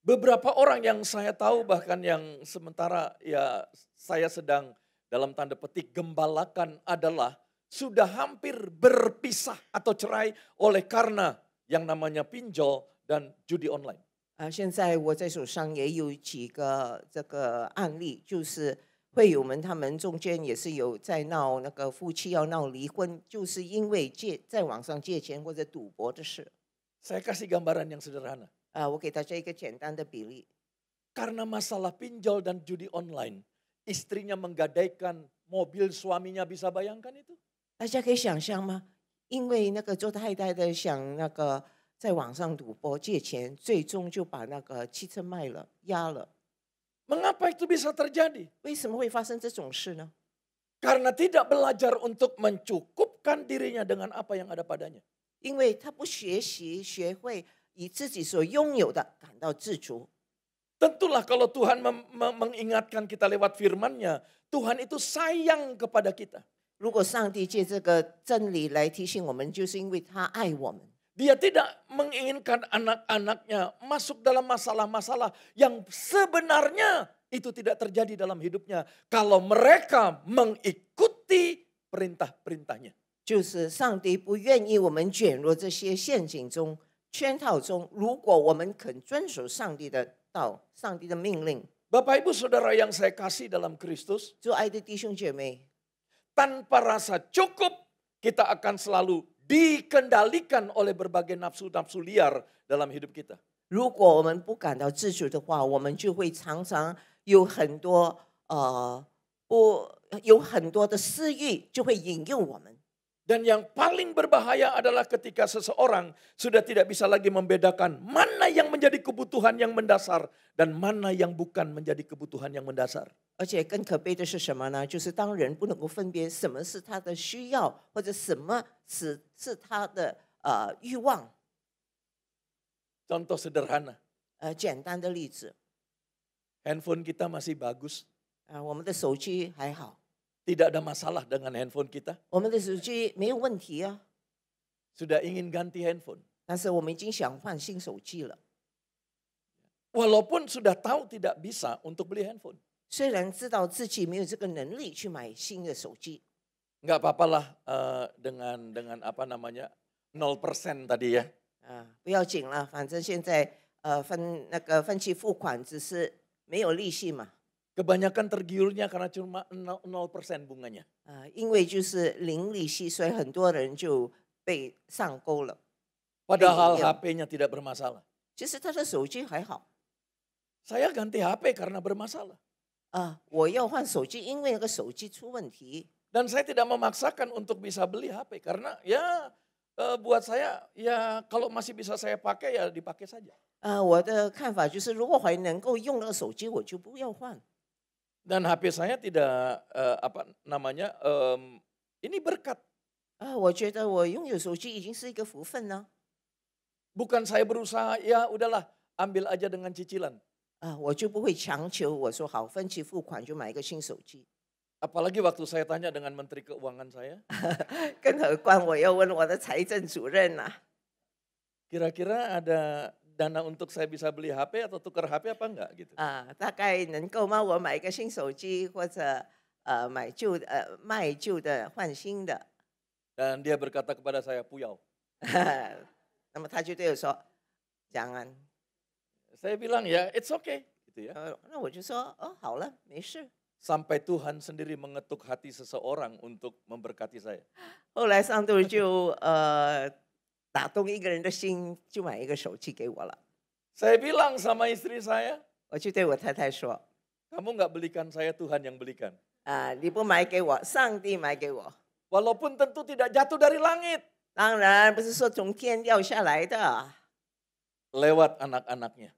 Beberapa orang yang saya tahu bahkan yang sementara ya saya sedang dalam tanda petik gembalakan adalah sudah hampir berpisah atau cerai oleh karena yang namanya pinjol dan judi online. 现在我在手上也有几个这个案例，就是会友们他们中间也是有在闹那个夫妻要闹离婚，就是因为在网上借钱或者赌博的事。 Saya kasih gambaran yang sederhana. 我给大家一个简单的比例。 Karena masalah pinjol dan judi online, istrinya menggadaikan mobil suaminya, bisa bayangkan itu? 大家可以想象吗？因为那个周太太的想那个在网上赌博借钱，最终就把那个汽车卖了，押了。 Mengapa itu bisa terjadi? 为什么会发生这种事呢？ Karena tidak belajar untuk mencukupkan dirinya dengan apa yang ada padanya. 因为他不学习，学会以自己所拥有的感到自足。 Tentulah kalau Tuhan mengingatkan kita lewat firman-Nya, Tuhan itu sayang kepada kita. 如果上帝借这个真理来提醒我们，就是因为他爱我们。 Dia tidak menginginkan anak-anaknya masuk dalam masalah-masalah yang sebenarnya itu tidak terjadi dalam hidupnya kalau mereka mengikuti perintah-perintahnya. 就是上帝不愿意我们卷入这些陷阱中、圈套中。如果我们肯遵守上帝的道、上帝的命令， Bapak Ibu Saudara yang saya kasih dalam Kristus, 做爱的弟兄姐妹， tanpa rasa cukup kita akan selalu dikendalikan oleh berbagai nafsu-nafsu liar dalam hidup kita. 如果我们不感到自主的话，我们就会常常有很多的私欲，就会引诱我们。 Dan yang paling berbahaya adalah ketika seseorang sudah tidak bisa lagi membedakan mana yang menjadi kebutuhan yang mendasar dan mana yang bukan menjadi kebutuhan yang mendasar. 而且更可悲的是什么呢？就是当人不能够分别什么是他的需要，或者什么是他的欲望。 Contoh sederhana, 简单的例子， handphone kita masih bagus, 我们的手机还好， tidak ada masalah dengan handphone kita. 我们的手机没有问题啊， Sudah ingin ganti handphone. 但是我们已经想换新手机了。 Walaupun sudah tahu tidak bisa untuk beli handphone. 虽然知道自己没有这个能力去买新的手机， Nggak apa-apalah dengan apa namanya 0% tadi ya. 不要紧了，反正现在分期付款只是没有利息嘛。 Kebanyakan tergiurnya karena cuma 0% bunganya. 因为就是零利息，所以很多人就被上钩了。 Padahal HP-nya tidak bermasalah. 其实他的手机还好。 Saya ganti HP karena bermasalah. 我要换手机，因为那个手机出问题。 Dan saya tidak memaksakan untuk bisa beli HP karena ya buat saya ya kalau masih bisa saya pakai ya dipakai saja. 我的看法就是，如果还能够用那个手机，我就不要换。 Dan HP saya tidak ini berkat. 我觉得我拥有手机已经是一个福分呢。 Bukan saya berusaha ya udahlah ambil aja dengan cicilan. 我就不会强求我说好分期付款就买一个新手机。 Apalagi waktu saya tanya dengan Menteri Keuangan saya. 更何况我要问我的财政主任呐。 Kira-kira ada dana untuk saya bisa beli HP atau tukar HP apa enggak gitu. 大概能够吗？我买一个新手机，或者卖旧的换新的。 Dan dia berkata kepada saya, Puyau. 那么他就对我说，jangan。 Saya bilang ya, it's okay, gitu ya. 那我就说，好了，没事。 Sampai Tuhan sendiri mengetuk hati seseorang untuk memberkati saya. 后来上帝就打动一个人的心，就买一个手机给我了。 Saya bilang sama istri saya, 我就对我太太说， kamu nggak belikan saya, Tuhan yang belikan. 你不买给我，上帝买给我。 Walaupun tentu tidak jatuh dari langit. 当然不是说从天掉下来的， Lewat anak-anaknya.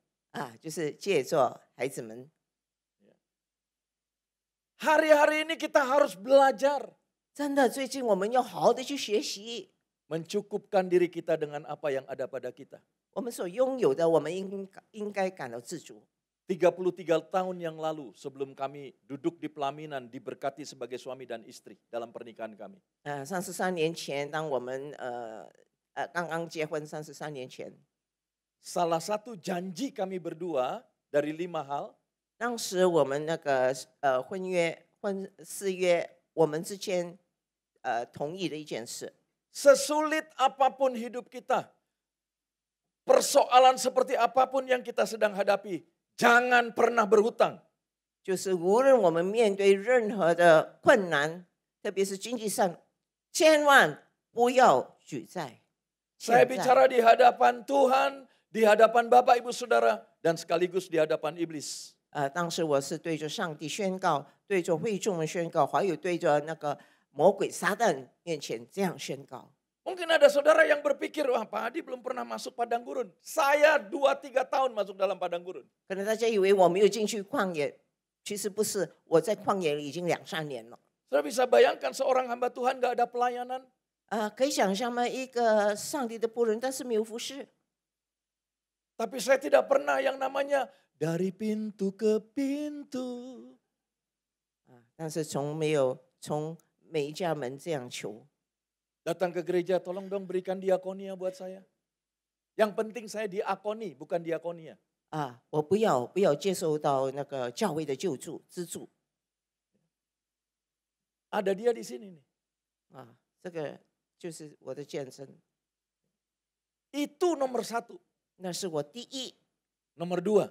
就是借着孩子们。 Hari-hari ini kita harus belajar. 真的，最近我们要好好的去学习。 Mencukupkan diri kita dengan apa yang ada pada kita. 我们所拥有的，我们应该感到自足。 33 tahun yang lalu sebelum kami duduk di pelaminan diberkati sebagai suami dan istri dalam pernikahan kami. 33年前，当我们刚刚结婚33年前， Salah satu janji kami berdua dari 5 hal. 当时我们那个誓约，我们之间同意的一件事。 Sesulit apapun hidup kita, persoalan seperti apapun yang kita sedang hadapi, jangan pernah berhutang. 就是无论我们面对任何的困难，特别是经济上，千万不要举债。 Saya 欠债 bicara di hadapan Tuhan, di hadapan Bapak Ibu Saudara, dan sekaligus di hadapan iblis. 当时我是对着上帝宣告，对着会众们宣告，还有对着那个魔鬼撒旦面前这样宣告。 Mungkin ada saudara yang berpikir, wah Pak Adi belum pernah masuk padang gurun. Saya 2-3 tahun masuk dalam padang gurun. 可能大家以为我没有进去旷野，其实不是，我在旷野里已经2-3年了。 Saudara bisa bayangkan seorang hamba Tuhan gak ada pelayanan? 可以想象吗？一个上帝的仆人，但是没有服侍。 Tapi saya tidak pernah yang namanya dari pintu ke pintu. 但是没有从每一家门这样求。 Datang ke gereja, tolong dong berikan diakonia buat saya. Yang penting saya diakoni, bukan diakonia. 我不要接受到那个教会的救助资助。 Ada dia di sini nih. 这个就是我的见证， Itu nomor 1. 那是我第一。 Nomor 2.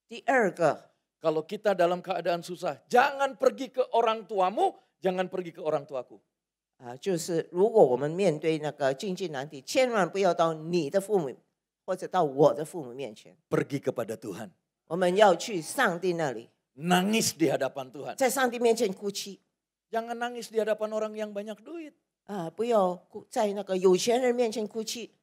第二个， Kalau kita dalam keadaan susah, jangan pergi ke orang tuamu, jangan pergi ke orang tuaku. 就是如果我们面对那个经济难题，千万不要到你的父母或者到我的父母面前， Pergi kepada Tuhan. 我们要去上帝那里， Nangis di hadapan Tuhan. 在上帝面前哭泣。 Jangan nangis di hadapan orang yang banyak duit. 不要在那个有钱人面前哭泣。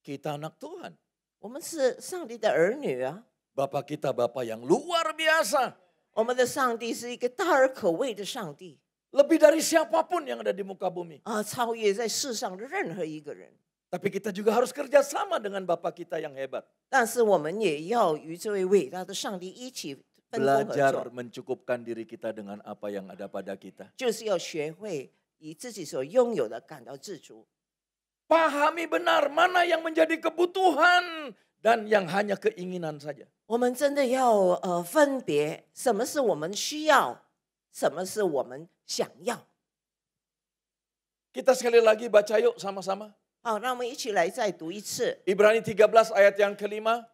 Kita anak Tuhan. 我们是上帝的儿女啊， Bapak kita Bapak yang luar biasa. 我们的上帝是一个大而可畏的上帝 Lebih dari siapapun yang ada di muka bumi. 超越在世上的任何一个人。 Tapi kita juga harus kerja sama dengan Bapak kita yang hebat. 但是我们也要与这位伟大的上帝一起分工合 Belajar 作， mencukupkan diri kita dengan apa yang ada pada kita. 就是要学会以自己所拥有的感到自足。 Pahami benar mana yang menjadi kebutuhan dan yang hanya keinginan saja. 我们真的要分别什么是我们需要，什么是我们想要。 Kita sekali lagi baca yuk sama-sama. 好，让我们一起来再读一次 Ibrani 13 ayat yang kelima.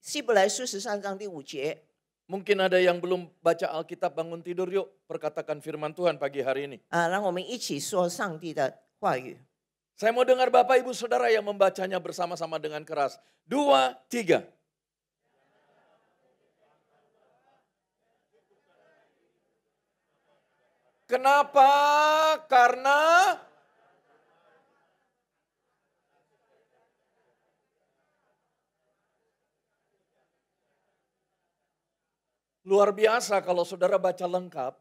希伯来书13章第5节。 Mungkin ada yang belum baca Alkitab, bangun tidur yuk. Perkatakan firman Tuhan pagi hari ini. 让我们一起说上帝的话语。 Saya mau dengar Bapak Ibu Saudara yang membacanya bersama-sama dengan keras. 2, 3. Kenapa? Karena luar biasa kalau saudara baca lengkap.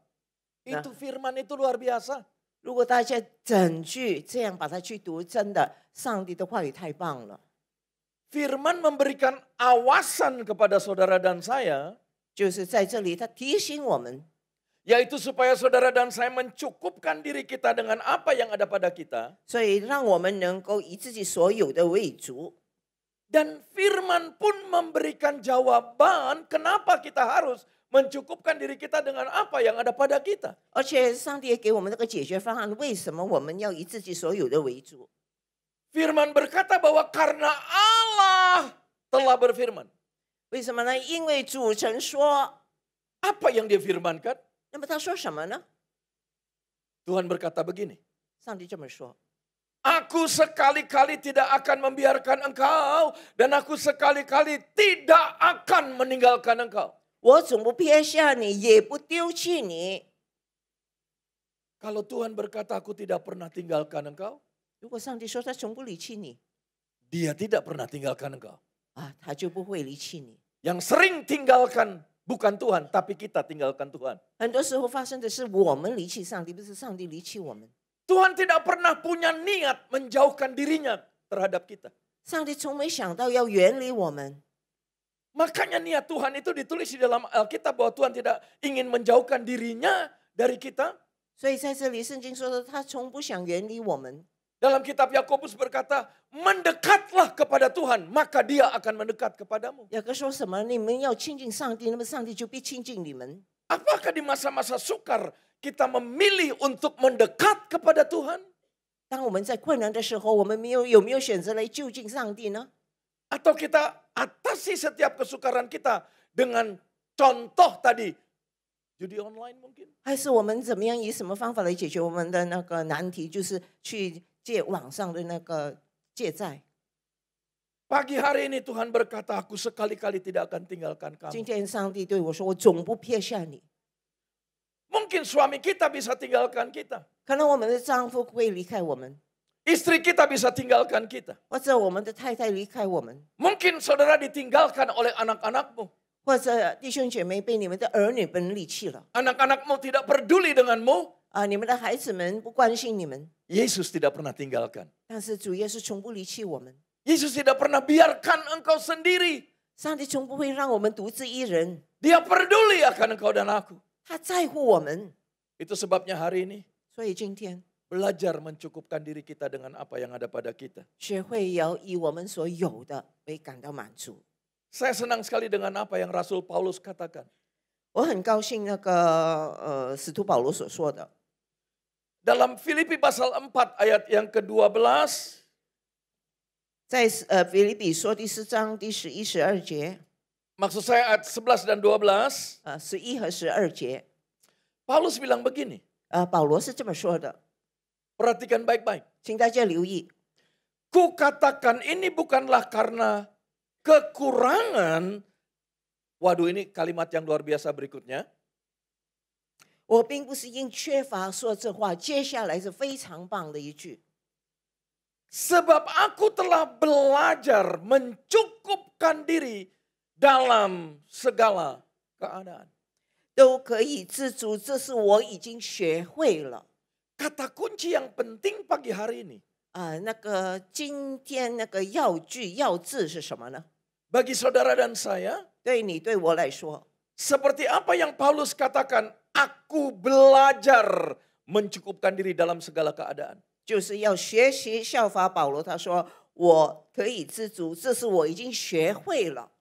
Itu firman itu luar biasa. 如果大家整句这样把它去读，真的，上帝的话语太棒了。 Firman memberikan awasan kepada saudara dan saya, 就是在这里，他提醒我们， yaitu supaya saudara dan saya mencukupkan diri kita dengan apa yang ada pada kita. 所以让我们能够以自己所有的为主。 Dan firman pun memberikan jawaban kenapa kita harus mencukupkan diri kita dengan apa yang ada pada kita. 而且上帝也给我们这个解决方案，为什么我们要以自己所有的为主？ Firman berkata bahwa karena Allah telah berfirman. 为什么呢？因为主曾说， Apa yang dia firmankan? 那么他说什么呢？ Tuhan berkata begini. 上帝这么说： Aku sekali-kali tidak akan membiarkan engkau dan aku sekali-kali tidak akan meninggalkan engkau. 我总不撇下你，也不丢弃你。 Kalau Tuhan berkata aku tidak pernah tinggalkan engkau, 如果上帝说他从不离弃你， dia tidak pernah tinggalkan engkau. 他就不会离弃你。 Yang sering tinggalkan bukan Tuhan, tapi kita tinggalkan Tuhan. 很多时候发生的是我们离弃上帝，不是上帝离弃我们。 Tuhan tidak pernah punya niat menjauhkan dirinya terhadap kita. 上帝从没想到要远离我们， Makanya niat Tuhan itu ditulis di dalam Alkitab bahwa Tuhan tidak ingin menjauhkan dirinya dari kita. 所以在这里圣经说的，他从不想远离我们。 Dalam kitab Yakobus berkata, mendekatlah kepada Tuhan, maka dia akan mendekat kepadamu. 雅各说什么？你们要亲近上帝，那么上帝就必亲近你们。 Apakah di masa-masa sukar kita memilih untuk mendekat kepada Tuhan? 当我们在困难的时候，我们有没有选择来就近上帝呢？ Atau kita atasi setiap kesukaran kita dengan contoh tadi, Judi online mungkin. 还是我们怎么样以什么方法来解决我们的那个难题？就是去借网上的那个借债。 Pagi hari ini Tuhan berkata, aku sekali-kali tidak akan tinggalkan 今 kamu. 天上帝对我说：“我总不撇下你。 Mungkin suami kita bisa tinggalkan kita. ”可能我们的丈夫会离开我们， Istri kita bisa tinggalkan kita. 或者我们的太太离开我们， Mungkin saudara ditinggalkan oleh anak-anakmu. 或者弟兄姐妹被你们的儿女们离弃了 Anak-anakmu tidak peduli denganmu. 啊！你们的孩子们不关心你们， Yesus tidak pernah tinggalkan. 但是主耶稣从不离弃我们。 Yesus tidak pernah biarkan engkau sendiri. 上帝从不会让我们独自一人， Dia peduli akan engkau dan aku. 他在乎我们。 Itu sebabnya hari ini 所以今天 belajar mencukupkan diri kita dengan apa yang ada pada kita. 学会要以我们所有的为感到满足。 Saya senang sekali dengan apa yang Rasul Paulus katakan. 我很高兴那个使徒保罗所说的， Dalam Filipi pasal 4 ayat yang ke-12, 在腓立比说第4章第11、12节， maksud saya ayat 11 dan 12, 11和12节， Paulus bilang begini, 保罗是这么说的， perhatikan baik-baik. 请大家留意。 Ku katakan ini bukanlah karena kekurangan. Waduh, ini kalimat yang luar biasa berikutnya. 我并不是因缺乏说这话，接下来是非常棒的一句。 Sebab aku telah belajar mencukupkan diri dalam segala keadaan. 都可以知足，这是我已经学会了。 Kata kunci yang penting pagi hari ini 那个今天那个要句要字是什么呢？ bagi saudara dan saya, 对你对我来说， seperti apa yang Paulus katakan, aku belajar mencukupkan diri dalam segala keadaan. 就是要学习效法保罗。他说：“我可以知足，这是我已经学会了。”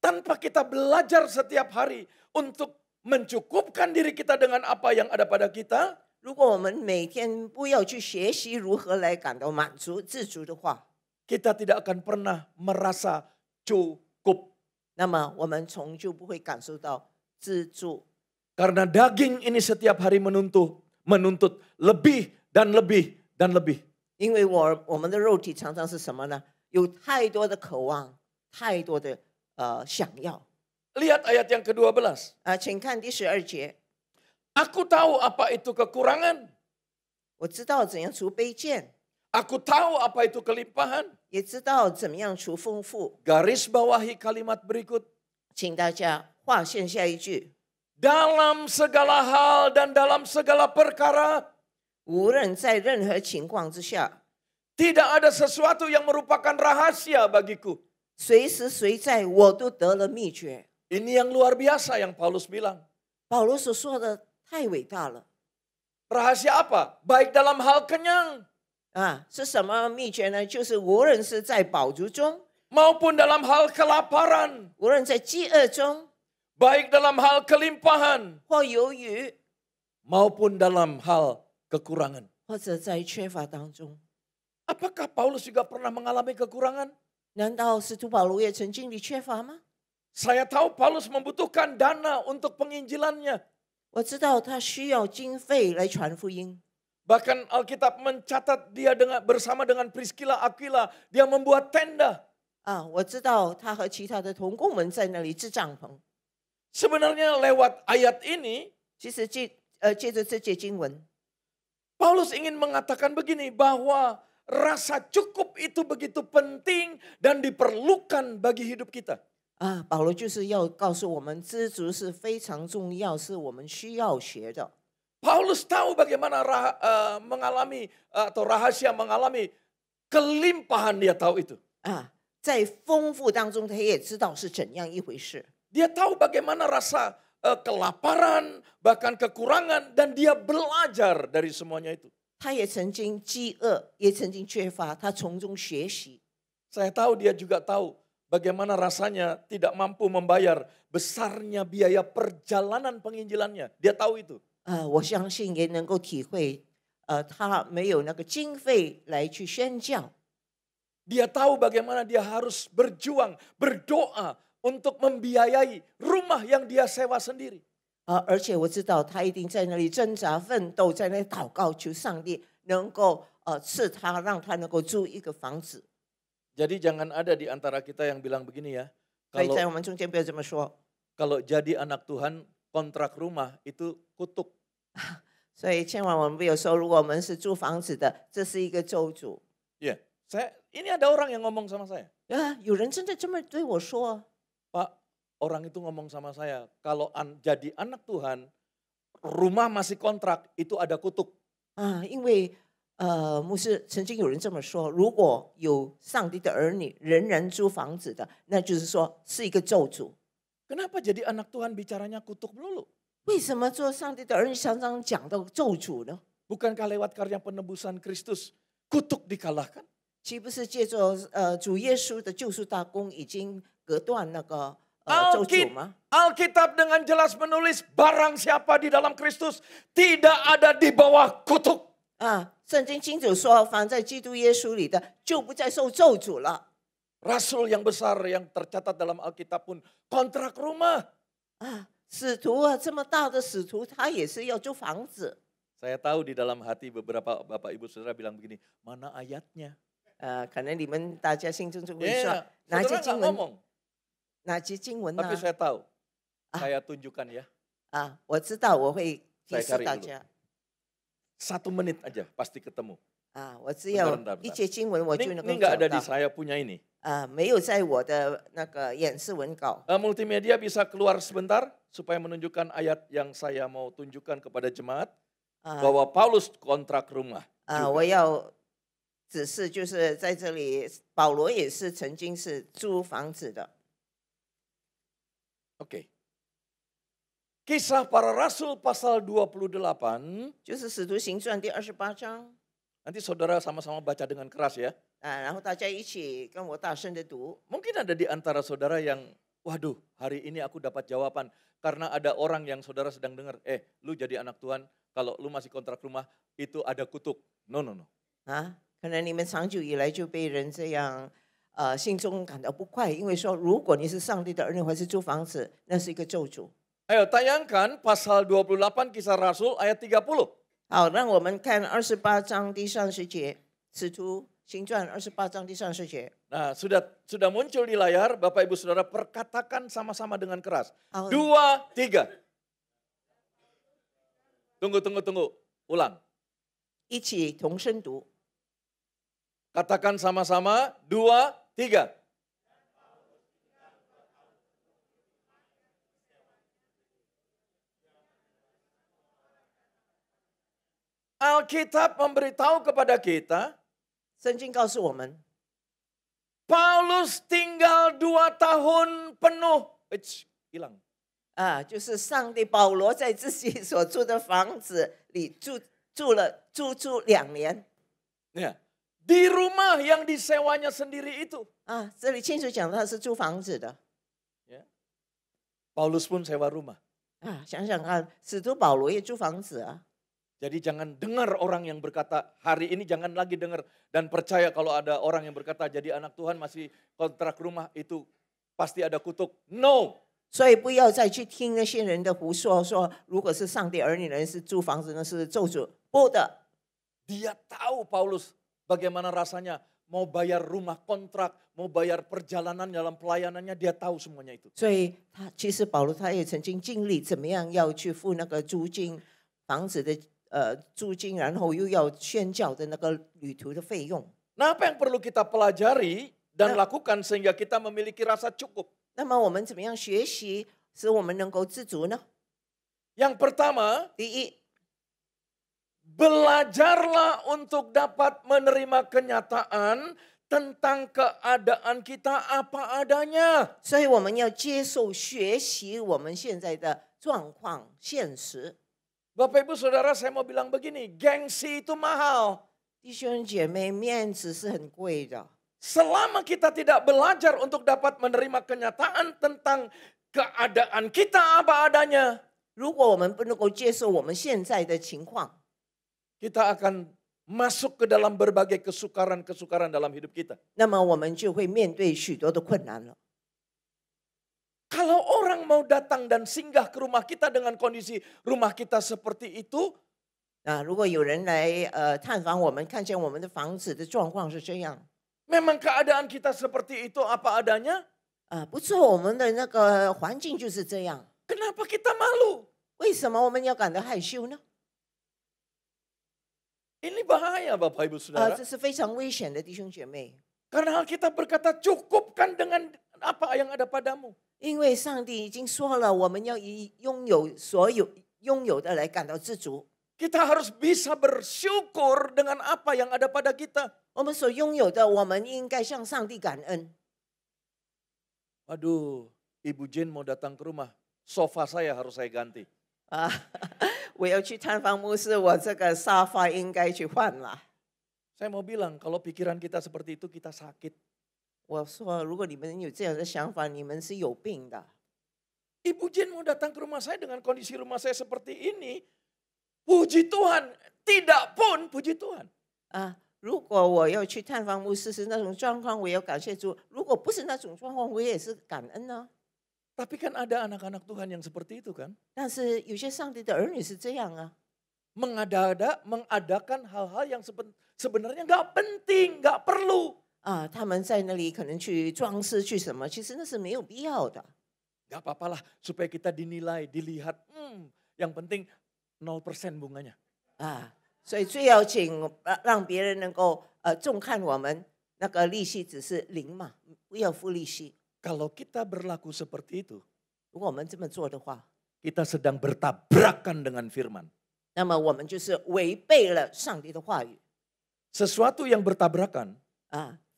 Tanpa kita belajar setiap hari untuk mencukupkan diri kita dengan apa yang ada pada kita, 如果我们每天不要去学习如何来感到满足、知足的话， kita tidak akan pernah merasa cukup. 那么我们终究不会感受到知足。 Karena daging ini setiap hari menuntut lebih dan lebih dan lebih. 因为我们的肉体常常是什么呢？有太多的渴望，太多的想要。 Lihat ayat yang ke-12. 请看第12节。 Aku tahu apa itu kekurangan. 我知道怎样除卑贱， Aku tahu apa itu kelimpahan. 也知道怎么样除丰富。 Garis bawahi kalimat berikut. 请大家划线下一句： Dalam segala hal dan dalam segala perkara, 无论在任何情况之下， tidak ada sesuatu yang merupakan rahasia bagiku. 随时随在，我都得了秘诀。 Ini yang luar biasa yang Paulus bilang. 保罗所说的太伟大了 Rahasia apa? Baik dalam hal kenyang 是什么秘诀呢？就是无论是在饱足中， maupun dalam hal kelaparan, 无论在饥饿中， baik dalam hal kelimpahan 或由于， maupun dalam hal kekurangan. 或者在缺乏当中。 Apakah Paulus juga pernah mengalami kekurangan? 难道使徒保罗也曾经历缺乏吗？ Saya tahu Paulus membutuhkan dana untuk penginjilannya. 我知道他需要经费来传福音。 Bahkan Alkitab mencatat dia bersama dengan Priscilla Aquila, dia membuat tenda. 我知道他和其他的同工们在那里支帐篷。 Sebenarnya lewat ayat ini, 其实借着这节经文， Paulus ingin mengatakan begini, bahwa rasa cukup itu begitu penting dan diperlukan bagi hidup kita. 保罗就是要告诉我们，知足是非常重要，是我们需要学的。 Paulus tahu bagaimana mengalami atau rahasia mengalami kelimpahan, dia tahu itu. 在丰富当中，他也知道是怎样一回事。 Dia tahu bagaimana rasa kelaparan, bahkan kekurangan, dan dia belajar dari semuanya itu. 他也曾经饥饿，也曾经缺乏，他从中学习。 Saya tahu dia juga tahu bagaimana rasanya tidak mampu membayar besarnya biaya perjalanan penginjilannya. Dia tahu itu. 我相信也能够体会，他没有那个经费来去宣教。 Dia tahu bagaimana dia harus berjuang, berdoa untuk membiayai rumah yang dia sewa sendiri. 而且我知道他一定在那里挣扎奋斗，在那里祷告，求上帝能够赐他，让他能够租一个房子。 Jadi jangan ada di antara kita yang bilang begini ya, 所以在 kalau 我们中间不要这么说。 kalau jadi anak Tuhan kontrak rumah itu kutuk. 所以千万我们不要说，如果我们是租房子的，这是一个咒诅。 Ya, ini ada orang yang ngomong sama saya, 啊，有人真的这么对我说， Pak, orang itu ngomong sama saya, kalau jadi anak Tuhan, rumah masih kontrak, itu ada kutuk. 啊，因为牧师曾经有人这么说，如果有上帝的儿女人人租房子的，那就是说是一个咒诅。 Kenapa jadi anak Tuhan bicaranya kutuk melulu? 为什么做上帝的儿女常常讲到咒诅呢？ Bukankah lewat karya penebusan Kristus, kutuk dikalahkan? 岂不是借着主耶稣的救赎大功已经隔断那个咒诅吗？ Alkitab dengan jelas menulis, barang siapa di dalam Kristus tidak ada di bawah kutuk. 啊，圣经清楚说，凡在基督耶稣里的，就不再受咒诅了。 Rasul yang besar yang tercatat dalam Alkitab pun kontrak rumah. 啊，使徒啊，这么大的使徒，他也是要租房子。 Saya tahu di dalam hati beberapa bapak ibu saudara bilang begini, mana ayatnya? 可能你们大家心中就会说 Ya, 哪节 saudara 经 nggak 文， ngomong, 哪节经文呢 tapi？saya tahu. Ah. Saya tunjukkan ya, 啊，我知道，我会提 Saya 示 cari 大 dulu. 家。 1 menit aja pasti ketemu. 啊，我只要 bentar, bentar. 一节经文，我就 Ini 能够 nggak 找 ada di 到。 saya punya ini. 啊，没有在我的那个演示文稿。 Multimedia bisa keluar sebentar supaya menunjukkan ayat yang saya mau tunjukkan kepada jemaat 啊 bahwa Paulus kontrak rumah. 啊，我要指示，就是在这里，保罗也是曾经是租房子的。 Oke. Kisah para Rasul pasal 28. 就是《使徒行传》第28章 Nanti saudara sama-sama baca dengan keras ya. 啊，然后大家一起跟我大声的读。 Mungkin ada di antara saudara yang, waduh hari ini aku dapat jawaban. Karena ada orang yang saudara sedang dengar, lu jadi anak Tuhan, kalau lu masih kontrak rumah, itu ada kutuk. No. 啊，可能你们长久以来就被人这样心中感到不快，因为说如果你是上帝的儿女还是租房子，那是一个咒诅。 Ayo tayangkan pasal 28 kisah Rasul ayat 30. 好，让我们看28章第30节，《使徒行传》28章第30节。 Nah, sudah muncul di layar, Bapak Ibu Saudara perkatakan sama-sama dengan keras. 好， 2, 3. Tunggu. Ulang. 一起同声读。 Katakan sama-sama, 2, 3. Alkitab memberitahu kepada kita, 圣经告诉我们， Paulus tinggal 2 tahun penuh. Hilang. 啊，就是上帝保罗在自己所住的房子里住2年。 Ya, di rumah yang disewanya sendiri itu. 啊，这里清楚讲他是租房子的。 Ya. Paulus pun sewa rumah. 啊，想想看，使徒保罗也租房子啊。 Jadi jangan dengar orang yang berkata, hari ini jangan lagi dengar dan percaya kalau ada orang yang berkata jadi anak Tuhan masih kontrak rumah itu pasti ada kutuk. No. 所以不要再去听那些人的胡说，说如果是上帝儿女的人是租房子，那是咒诅。不的， Dia tahu Paulus bagaimana rasanya mau bayar rumah kontrak, mau bayar perjalanan dalam pelayanannya, dia tahu semuanya itu. 所以其实保罗他也曾经经历怎么样要去付那个租金，房子的租金，然后又要宣教的那个旅途的费用。 Nah, apa yang perlu kita pelajari dan lakukan sehingga kita memiliki rasa cukup? 那么我们怎么样学习，使我们能够知足呢？ Yang pertama, 第一， belajarlah untuk dapat menerima kenyataan tentang keadaan kita apa adanya. 所以我们要接受学习我们现在的状况现实。 Bapak Ibu Saudara, saya mau bilang begini, gengsi itu mahal. 弟兄姐妹，面子是很贵的。 Selama kita tidak belajar untuk dapat menerima kenyataan tentang keadaan kita apa adanya, 如果我们不能够接受我们现在的情况， kita akan masuk ke dalam berbagai kesukaran-kesukaran dalam hidup kita. 那么我们就会面对许多的困难了。Kalau orang mau datang dan singgah ke rumah kita dengan kondisi rumah kita seperti itu, 如果有人来探访我们，看见我们的房子的状况是这样， memang keadaan kita seperti itu apa adanya, 不错，我们的那个环境就是这样， kenapa kita malu? 为什么我们要感到害羞呢？ Ini bahaya Bapak Ibu Saudara. 这是非常危险的，弟兄姐妹。 Karena kita berkata cukupkan dengan apa yang ada padamu. 因为上帝已经说了，我们要以拥有所有拥有的来感到知足。 Kita harus bisa bersyukur dengan apa yang ada pada kita. 我们所拥有的，我们应该向上帝感恩。 Aduh, Ibu Jane mau datang ke rumah, sofa saya harus saya ganti. 我要去探访牧师，我这个沙发应该去换了。 Saya mau bilang, kalau pikiran kita seperti itu, kita sakit. 我说，如果你们有这样的想法，你们是有病的。 Ibu Jane mau datang ke rumah saya dengan kondisi rumah saya seperti ini. Puji Tuhan, tidak pun puji Tuhan. 如果我要去探访牧师是那种状况，我要感谢主；如果不是那种状况，我也是感恩呢。 Tapi kan ada anak-anak Tuhan yang seperti itu kan. 但是有些上帝的儿女是这样啊， mengadakan hal-hal yang sebenarnya nggak penting, nggak perlu. 他们在那里可能去装饰去什么，其实那是没有必要的。 Nggak apa-apa lah supaya kita dinilai, dilihat. Yang penting 0% bunganya. 所以最要紧让别人能够重看我们，那个利息只是0嘛，不要付利息。 Kalau kita berlaku seperti itu, 如果我们这么做的话， kita sedang bertabrakan dengan firman. 那么我们就是违背了上帝的话语。 Sesuatu yang bertabrakan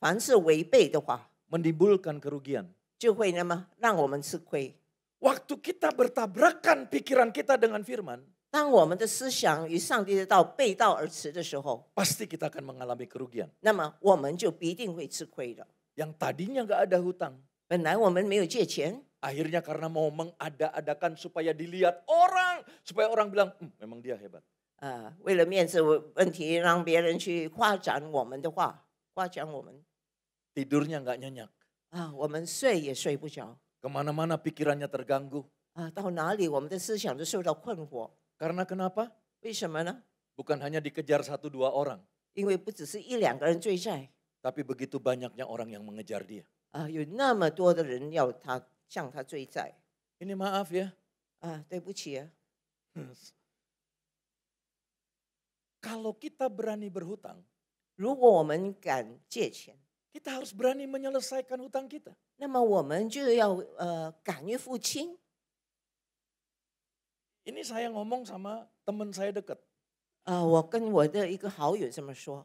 凡是违背的话， menimbulkan kerugian. 就会那么让我们吃亏。 Waktu kita bertabrakan pikiran kita dengan firman, 当我们的思想与上帝的道背道而驰的时候， pasti kita akan mengalami kerugian. 那么我们就必定会吃亏的。 Yang tadinya nggak ada hutang, 本来我们没有借钱， akhirnya karena mau mengada-adakan supaya dilihat orang, supaya orang bilang, memang dia hebat. 为了面子问题，让别人去夸奖我们的话，夸奖我们， Tidurnya nggak nyenyak. 我们睡也睡不着， Kemana-mana pikirannya terganggu. 到哪里我们的思想都受到困惑。 Karena kenapa? 为什么呢？ Bukan hanya dikejar 1-2 orang, 因为不只是1、2个人追债， tapi begitu banyaknya orang yang mengejar dia. 有那么多的人要他向他追债。 Ini maaf ya, 对不起啊， kalau kita berani berhutang, 如果我们敢借钱， kita harus berani menyelesaikan hutang kita. 那么我们就要敢于付清。 Ini saya ngomong sama teman saya dekat. 我跟我的一个好友这么说，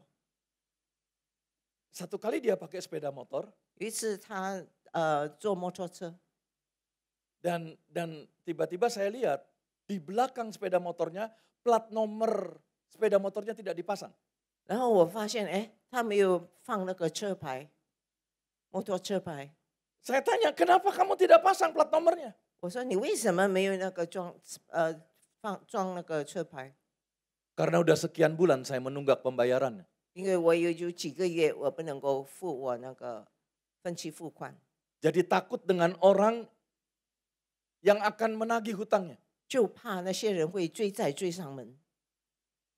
Satu kali dia pakai sepeda motor 有一次他坐摩托车， dan tiba-tiba saya lihat di belakang sepeda motornya plat nomor sepeda motornya tidak dipasang. 然后我发现他没有放那个车牌，摩托车牌。 Saya tanya, kenapa kamu tidak pasang plat nomornya? 我说你为什么没有那个装那个车牌？ Karena udah sekian bulan saya menunggak pembayarannya. 因为我有几个月我不能够付我那个分期付款， Jadi takut dengan orang yang akan menagih hutangnya. 就怕那些人会追债追上门。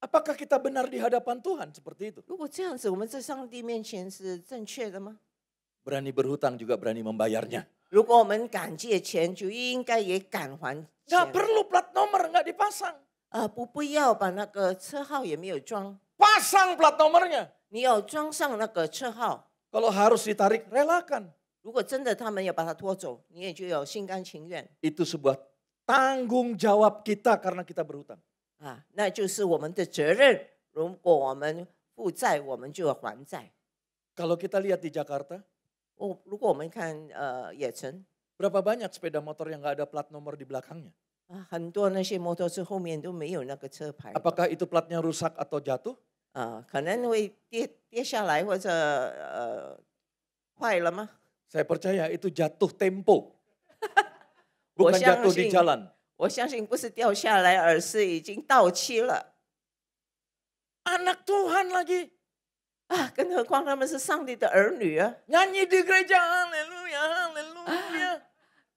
Apakah kita benar di hadapan Tuhan seperti itu? 如果这样子，我们在上帝面前是正确的吗？ Berani berhutang juga berani membayarnya. 如果我们敢借钱，就应该也敢还 Nggak 钱。 perlu plat nomor, nggak dipasang. 不要把那个车号也没有装， Pasang plat nomornya. 你要装上那个车号。 Kalau harus ditarik, relakan. 如果真的他们要把它拖走，你也就要心甘情愿 Itu sebuah tanggung jawab kita karena kita berhutang. 那就是我们的责任。如果我们负债，我们就要还债。 Kalau kita lihat di Jakarta, 如果我们看野城， berapa banyak sepeda motor yang nggak ada plat nomor di belakangnya? 很多那些摩托车后面都没有那个车牌， Apakah itu platnya rusak atau jatuh? 可能会跌下来或者坏了吗？ Saya percaya itu jatuh tempo. Bukan jatuh di jalan. 我相信不是掉下来，而是已经到期了。 Anak Tuhan lagi. 更何况他们是上帝的儿女啊！ Nyanyi di gereja, haleluya, haleluya.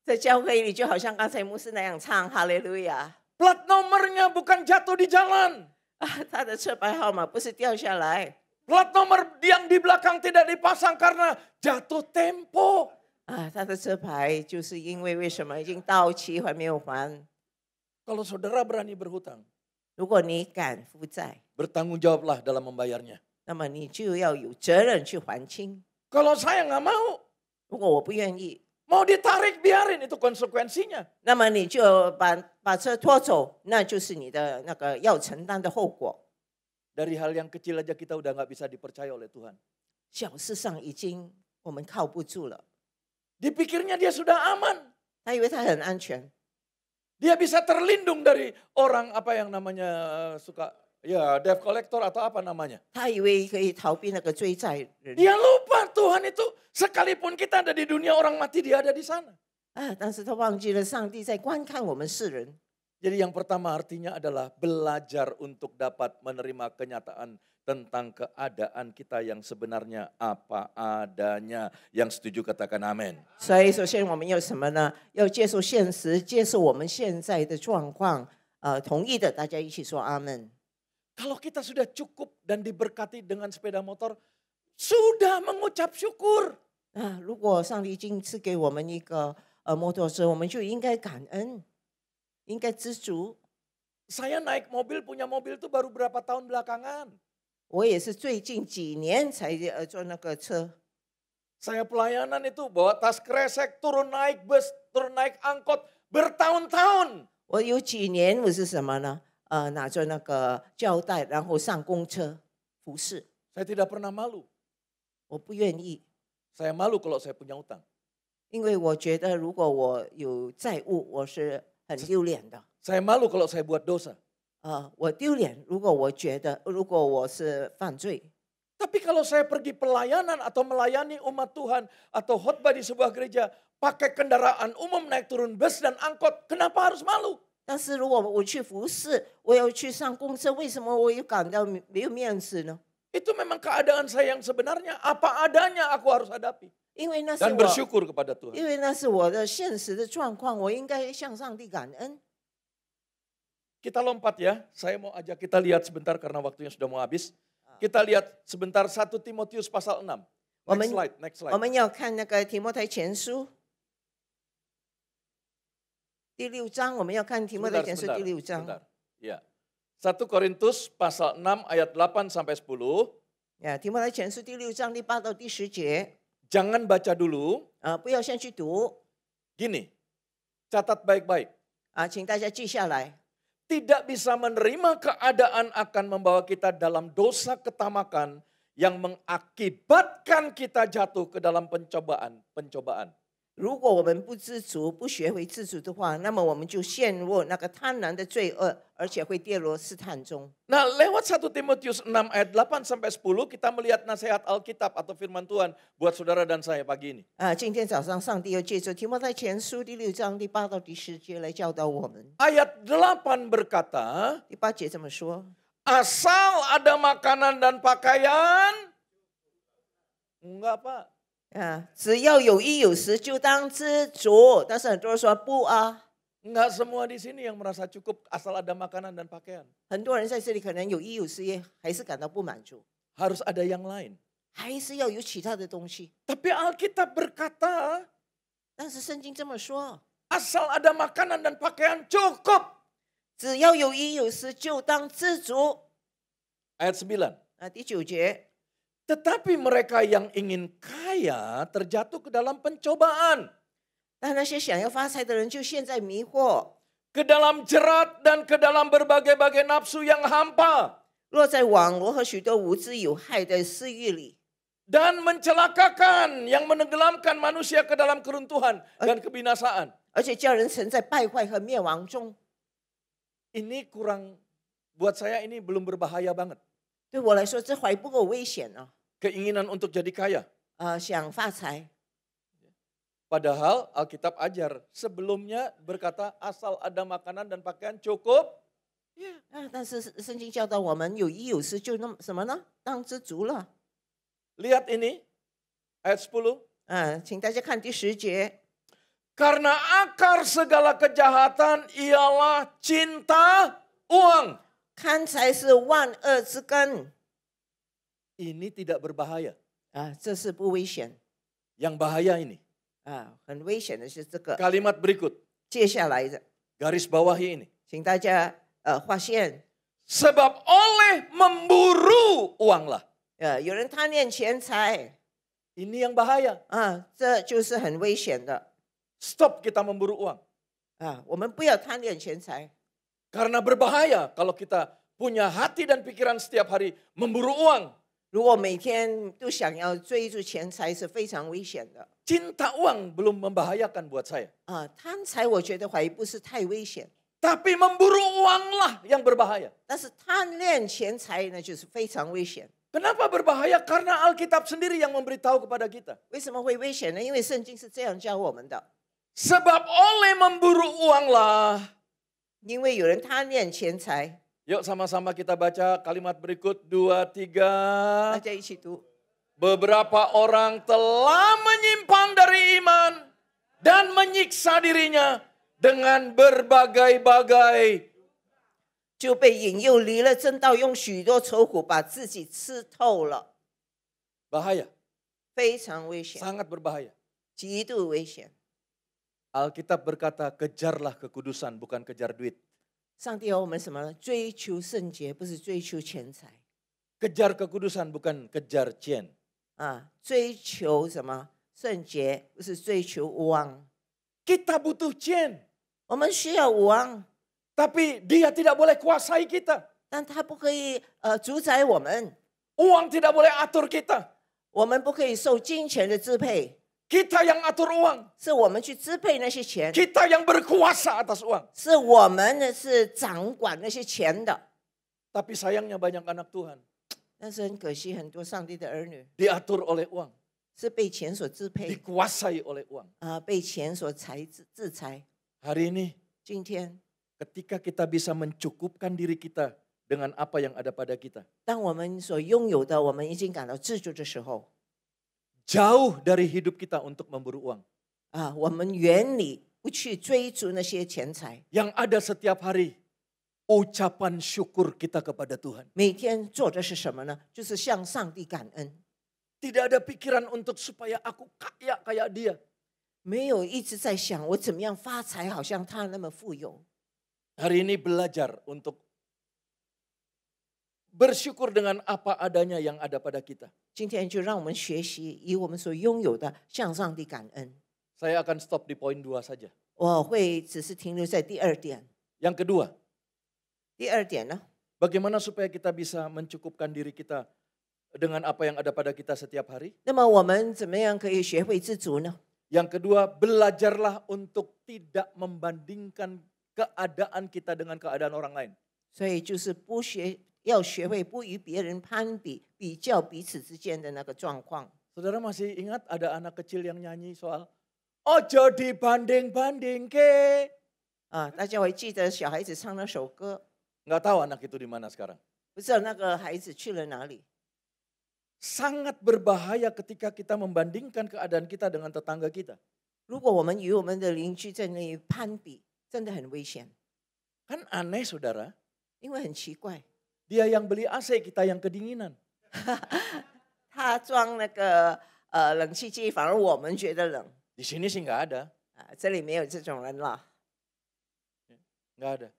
在教会里就好像刚才牧师那样唱哈利路亚 Plat nomornya bukan jatuh di jalan. 他的车牌号码不是掉下来 Plat nomor yang di belakang tidak dipasang karena jatuh tempo. 他的车牌就是因为为什么已经到期还没有还 Kalau saudara berani berhutang, 如果你敢负债 bertanggung jawablah dalam membayarnya. 那么你就要有责任去还清 Kalau saya nggak mau, 如果我不愿意 mau ditarik biarin itu konsekuensinya. 那么你就把车拖走那就是你的那个要承担的后果 Dari hal yang kecil aja kita udah nggak bisa dipercaya oleh Tuhan. 小事上已经我们靠不住了 Dipikirnya dia sudah aman. 他以为他很安全 Dia bisa terlindung dari orang apa yang namanya suka ya debt collector atau apa namanya. 他以为可以逃避那个追债人 Dia lupa Tuhan itu sekalipun kita ada di dunia orang mati dia ada di sana. 但是他忘记了上帝在观看我们世人 Jadi yang pertama artinya adalah belajar untuk dapat menerima kenyataan tentang keadaan kita yang sebenarnya apa adanya. Yang setuju katakan amin. 所以首先我们要什么呢？要接受现实，接受我们现在的状况。同意的，大家一起说阿门。 Kalau kita sudah cukup dan diberkati dengan sepeda motor, sudah mengucap syukur. 如果上帝已经赐给我们一个摩托车，我们就应该感恩，应该知足。 Saya naik mobil, punya mobil itu baru berapa tahun belakangan. 我也是最近几年才坐那个车。 Saya pelayanan itu bawa tas kresek, turun naik bus, turun naik angkot, bertahun-tahun. 我有几年我是什么呢？拿着那个胶带，然后上公车服侍。 Saya tidak pernah malu. 我不愿意， Saya malu kalau saya punya utang. 因为我觉得如果我有债务，我是很丢脸的。 Saya malu kalau saya buat dosa. 我丢脸，如果我觉得如果我是犯罪。 Tapi kalau saya pergi pelayanan atau melayani umat Tuhan atau khotbah di sebuah gereja, pakai kendaraan umum naik turun bus dan angkot, kenapa harus malu? 但是如果我去服侍，我要去上公车，为什么我又感到没有面子呢？ Itu memang keadaan saya yang sebenarnya, apa adanya aku harus hadapi. 因为那是 Dan 我， bersyukur kepada Tuhan. 因为那是我的现实的状况，我应该向上帝感恩。 Kita lompat ya, saya mau ajak kita lihat sebentar karena waktunya sudah mau habis. Kita lihat sebentar 1 Timotius pasal 6. Next slide, next 我 slide. 们要看那个提摩太前书第6章，我们要看提摩太前书第6章。 sebentar. Ya. 1 Korintus pasal 6 ayat 8 sampai 10. 提摩太前书第6章第8到第10节， Jangan baca dulu. 不要先去读 Gini, catat baik-baik. 请大家记下来。 Tidak bisa menerima keadaan akan membawa kita dalam dosa ketamakan yang mengakibatkan kita jatuh ke dalam pencobaan. 如果我们不知足，不学会自主的话，那么我们就陷入那个贪婪的罪恶，而且会跌落试探中。 Nah, lewat 1 Timotius 6 ayat 8 sampai 10 kita melihat nasihat Alkitab atau firman Tuhan buat saudara dan saya pagi ini. 今天早上上帝又借着提摩太前书第6章第8到第10节来教导我们。 Ayat 8 berkata, 第8节这么说： asal ada makanan dan pakaian, enggak Pak. 只要有衣有食就当知足。但是很多人说不啊， Enggak semua di sini yang merasa cukup asal ada makanan dan pakaian. 很多人在这里可能有衣有食，也还是感到不满足， Harus ada yang lain. 还是要有其他的东西。 Tapi Alkitab berkata, 但是圣经这么说， asal ada makanan dan pakaian cukup. 只要有衣有食就当知足。 Ayat 9. 第9节。 Tetapi mereka yang ingin kaya terjatuh ke dalam pencobaan. 但那些想要发财的人就陷在迷惑， Ke dalam jerat dan ke dalam berbagai-bagai nafsu yang hampa. 落在网罗和许多无知有害的私欲里， Dan mencelakakan yang menenggelamkan manusia ke dalam keruntuhan dan kebinasaan. 而且叫人沉在败坏和灭亡中。 Ini kurang, buat saya ini belum berbahaya banget. 对我来说，这还不够危险呢。 Keinginan untuk jadi kaya. 想发财， Padahal Alkitab ajar sebelumnya berkata asal ada makanan dan pakaian cukup. 但是圣经教导我们有衣有食就那么什么呢？当知足了。 Lihat ini ayat 10. 请大家看第10节。Karena akar segala kejahatan ialah cinta uang. 贪财是万恶之根 Ini tidak berbahaya. 啊，这是不危险 Yang bahaya ini. 啊，很危险的是这个。 Kalimat berikut. 接下来的， Garis bawahi ini. 请大家划线。 Sebab oleh memburu uang lah. 有人贪恋钱财 Ini yang bahaya. 啊，这就是很危险的 Stop kita memburu uang. 啊。我们不要贪恋钱财， Karena berbahaya kalau kita punya hati dan pikiran setiap hari memburu uang. 如果每天都想要追逐钱财是非常危险的 Cinta uang belum membahayakan buat saya. 啊。贪财我觉得还不是太危险， Tapi memburu uanglah yang berbahaya. 但是贪恋钱财呢就是非常危险。 Kenapa berbahaya? Karena Alkitab sendiri yang memberitahu kepada kita. 为什么会危险呢？因为圣经是这样教我们的， Sebab oleh memburu uanglah. 因为有人贪恋钱财。 Yuk sama-sama kita baca kalimat berikut 2, 大 3. 家一起读。 Beberapa orang telah menyimpang dari iman dan menyiksa dirinya dengan berbagai-bagai 就被引诱离了正道，用许多愁苦把自己吃透了， bahaya, 非常危险， sangat berbahaya. 极度危险。 Alkitab berkata, kejarlah kekudusan, bukan kejar duit. 上帝要我们什么呢？追求圣洁，不是追求钱财 Kejar kekudusan, bukan kejar cien. 啊！追求什么？圣洁，不是追求王。 Kita butuh cien, 我们需要王， tapi dia tidak boleh kuasai kita. 但他不可以主宰我们， Uang tidak boleh atur kita. 我们不可以受金钱的支配， Kita yang atur uang. 是我们去支配那些钱， Kita yang berkuasa atas uang. 是我们呢是掌管那些钱的。 Tapi sayangnya banyak anak Tuhan 但是很可惜，很多上帝的儿女 diatur oleh uang, 是被钱所支配 dikuasai oleh uang. 啊，被钱所制裁。 Hari ini 今天， ketika kita bisa mencukupkan diri kita dengan apa yang ada pada kita, 当我们所拥有的，我们已经感到知足的时候， jauh dari hidup kita untuk memburu uang. 啊，我们远离不去追逐那些钱财， Yang ada setiap hari ucapan syukur kita kepada Tuhan. 每天做的是什么呢？就是向上帝感恩， Tidak ada pikiran untuk supaya aku kaya kayak dia. 没有一直在想我怎么样发财，好像他那么富有。 Hari ini belajar untuk bersyukur dengan apa adanya yang ada pada kita. 今天就让我们学习以我们所拥有的向上帝感恩。 Saya akan stop di poin 2 saja. 我会只是停留在第二点。 Yang kedua, 第二点呢， bagaimana supaya kita bisa mencukupkan diri kita dengan apa yang ada pada kita setiap hari? 那么我们怎么样可以学会知足呢？ Yang kedua, belajarlah untuk tidak membandingkan keadaan kita dengan keadaan orang lain. 所以就是要学会不与别人攀比，比较彼此之间的那个状况。 Saudara masih ingat ada anak kecil yang nyanyi soal ojo dibanding-banding ke? 啊，大家会记得小孩子唱那首歌， Nggak tahu anak itu di mana sekarang. 不知道那个孩子去了哪里。 Sangat berbahaya ketika kita membandingkan keadaan kita dengan tetangga kita. 如果我们与我们的邻居在那里攀比，真的很危险， Kan aneh saudara, 因为很奇怪， dia yang beli AC, kita yang kedinginan. 他装那个冷气机，反而我们觉得冷 Di sini sih nggak ada, 啊，这里没有这种人了， nggak ada.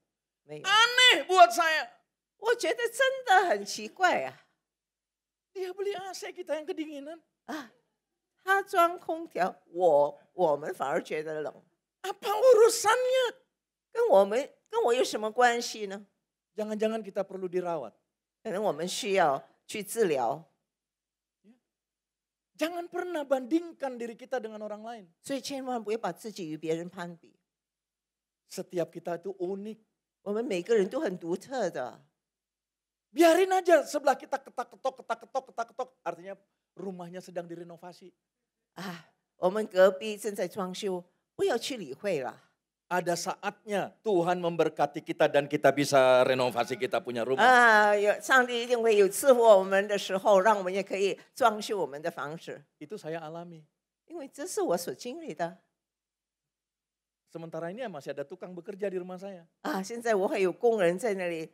没有。 Aneh buat saya. 我觉得真的很奇怪啊！ Dia beli AC, kita yang kedinginan. 啊，他装空调，我们反而觉得冷， Apa urusannya? 跟我有什么关系呢？ Jangan-jangan kita perlu dirawat. 可能我们需要去治疗， Jangan pernah bandingkan diri kita dengan orang lain. 所以千万不要把自己与别人攀比。 Setiap kita itu unik. 我们每个人都很独特的， Biarin aja sebelah kita ketak-ketok. Artinya rumahnya sedang direnovasi. 啊，我们隔壁正在装修，不要去理会了。 Ada saatnya Tuhan memberkati kita dan kita bisa renovasi kita punya rumah. 啊，上帝一定会有赐福我们的时候，让我们也可以装修我们的房子， Itu saya alami. 因为这是我所经历的。Sementara ini masih ada tukang bekerja di rumah saya. 啊，现在我还有工人在那里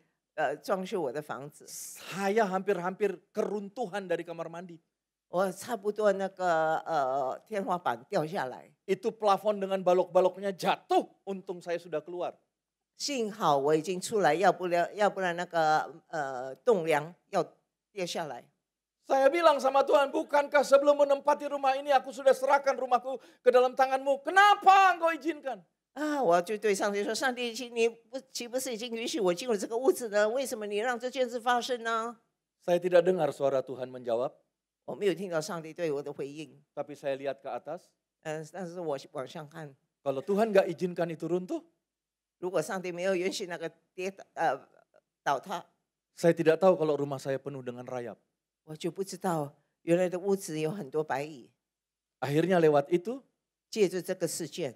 装修我的房子， Saya hampir-hampir keruntuhan dari kamar mandi. 我差不多那个天花板掉下来， Itu plafon dengan balok-baloknya jatuh, untung saya sudah keluar. 幸好我已经出来，要不然那个栋梁要掉下来。 Saya bilang sama Tuhan, bukankah sebelum menempati rumah ini aku sudah serahkan rumahku ke dalam tanganmu? Kenapa engkau izinkan? 啊，我就对上帝说：“上帝，岂不是已经允许我进入这个屋子呢？为什么你让这件事发生呢 Saya tidak dengar suara Tuhan menjawab, ？”我没有听到上帝对我的回应， tapi saya lihat ke atas. 但是我往上看， Kalau Tuhan gak izinkan itu runtuh, 如果上帝没有允许那个倒塌， saya tidak tahu kalau rumah saya penuh dengan rayap. 我就不知道原来的屋子有很多白蚁。 Akhirnya lewat itu, 借着这个事件，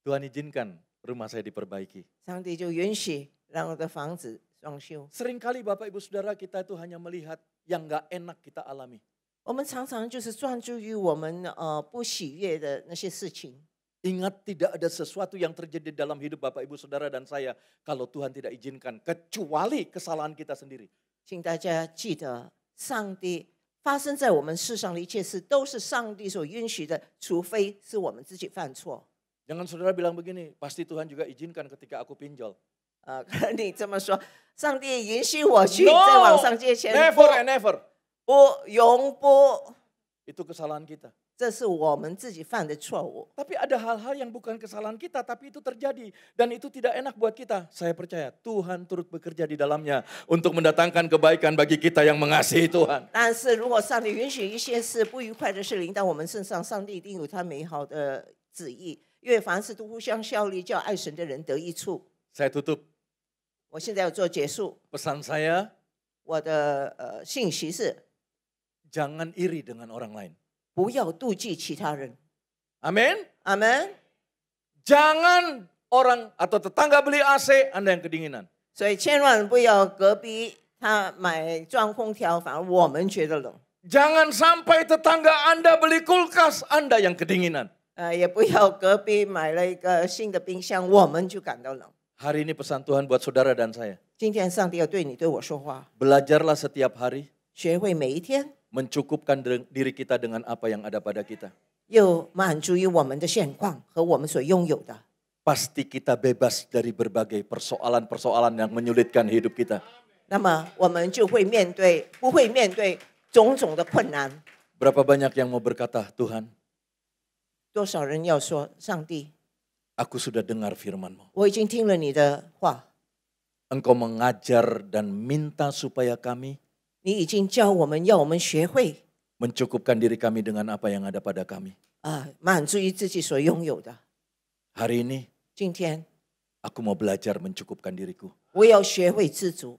Tuhan izinkan rumah saya diperbaiki. 上帝就允许让我的房子装修。 Seringkali Bapak Ibu Saudara kita itu hanya melihat yang gak enak kita alami. 我们常常就是专注于我们不喜悦的那些事情。 Ingat tidak ada sesuatu yang terjadi dalam hidup Bapak Ibu Saudara dan saya kalau Tuhan tidak izinkan kecuali kesalahan kita sendiri. 请大家记得，上帝发生在我们世上的一切事都是上帝所允许的，除非是我们自己犯错。 Jangan saudara bilang begini, pasti Tuhan juga izinkan ketika aku pinjol. 可能你这么说，上帝允许我去在网上借钱， never and never. 永不， Itu kesalahan kita. 这是我们自己犯的错误。 Tapi ada hal-hal yang bukan kesalahan kita, tapi itu terjadi. Dan itu tidak enak buat kita. Saya percaya Tuhan turut bekerja di dalamnya untuk mendatangkan kebaikan bagi kita yang mengasihi Tuhan. 但是如果上帝允许一些事不愉快的事临到我们身上，上帝一定有他美好的旨意，因为凡事都互相效力，叫爱神的人得益处。 Saya tutup. 我现在要做结束， Pesan saya, 我的信息是 jangan iri dengan orang lain. 不要妒忌其他人。 Amin. 阿门。 Jangan orang atau tetangga beli AC, Anda yang kedinginan. 所以千万不要隔壁他买装空调，反而我们觉得冷。 Jangan sampai tetangga Anda beli kulkas, Anda yang kedinginan. 也不要隔壁买了一个新的冰箱，我们就感到冷。 Hari ini pesan Tuhan buat saudara dan saya. 今天上帝要对你对我说话， Belajarlah setiap hari 学会每一天 mencukupkan diri kita dengan apa yang ada pada kita. 又满足于我们的现况和我们所拥有的。 Pasti kita bebas dari berbagai persoalan-persoalan yang menyulitkan hidup kita. 那么我们就会不会面对种种的困难。 Berapa banyak yang mau berkata, Tuhan, 多少人要说，上帝， aku sudah dengar firman-Mu. 我已经听了你的话， Engkau mengajar dan minta supaya kami 你已经教我们，要我们学会 mencukupkan diri kami dengan apa yang ada pada kami. 满足于自己所拥有的。 Hari ini 今天 aku mau belajar mencukupkan diriku. 我要学会知足。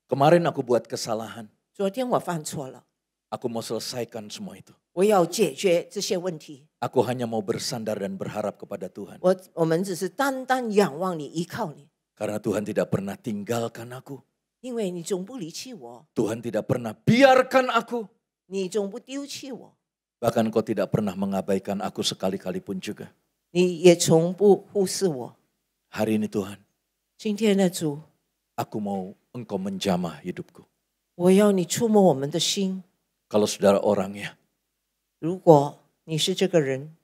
Kemarin aku buat kesalahan. 昨天我犯错了， Aku mau selesaikan semua itu. 我要解决这些问题。 Aku hanya mau bersandar dan berharap kepada Tuhan. 我们只是单单仰望你，依靠你， Karena Tuhan tidak pernah tinggalkan aku. 因为你总不离弃我， Tuhan tidak pernah biarkan aku. 你总不丢弃我， Bahkan Kau tidak pernah mengabaikan aku sekali-kali pun juga. 你也从不忽视我。 Hari ini Tuhan, 今天的主， aku mau Engkau menjamah hidupku. 我要你触摸我们的心。 Kalau saudara orangnya, 如果你是这个人，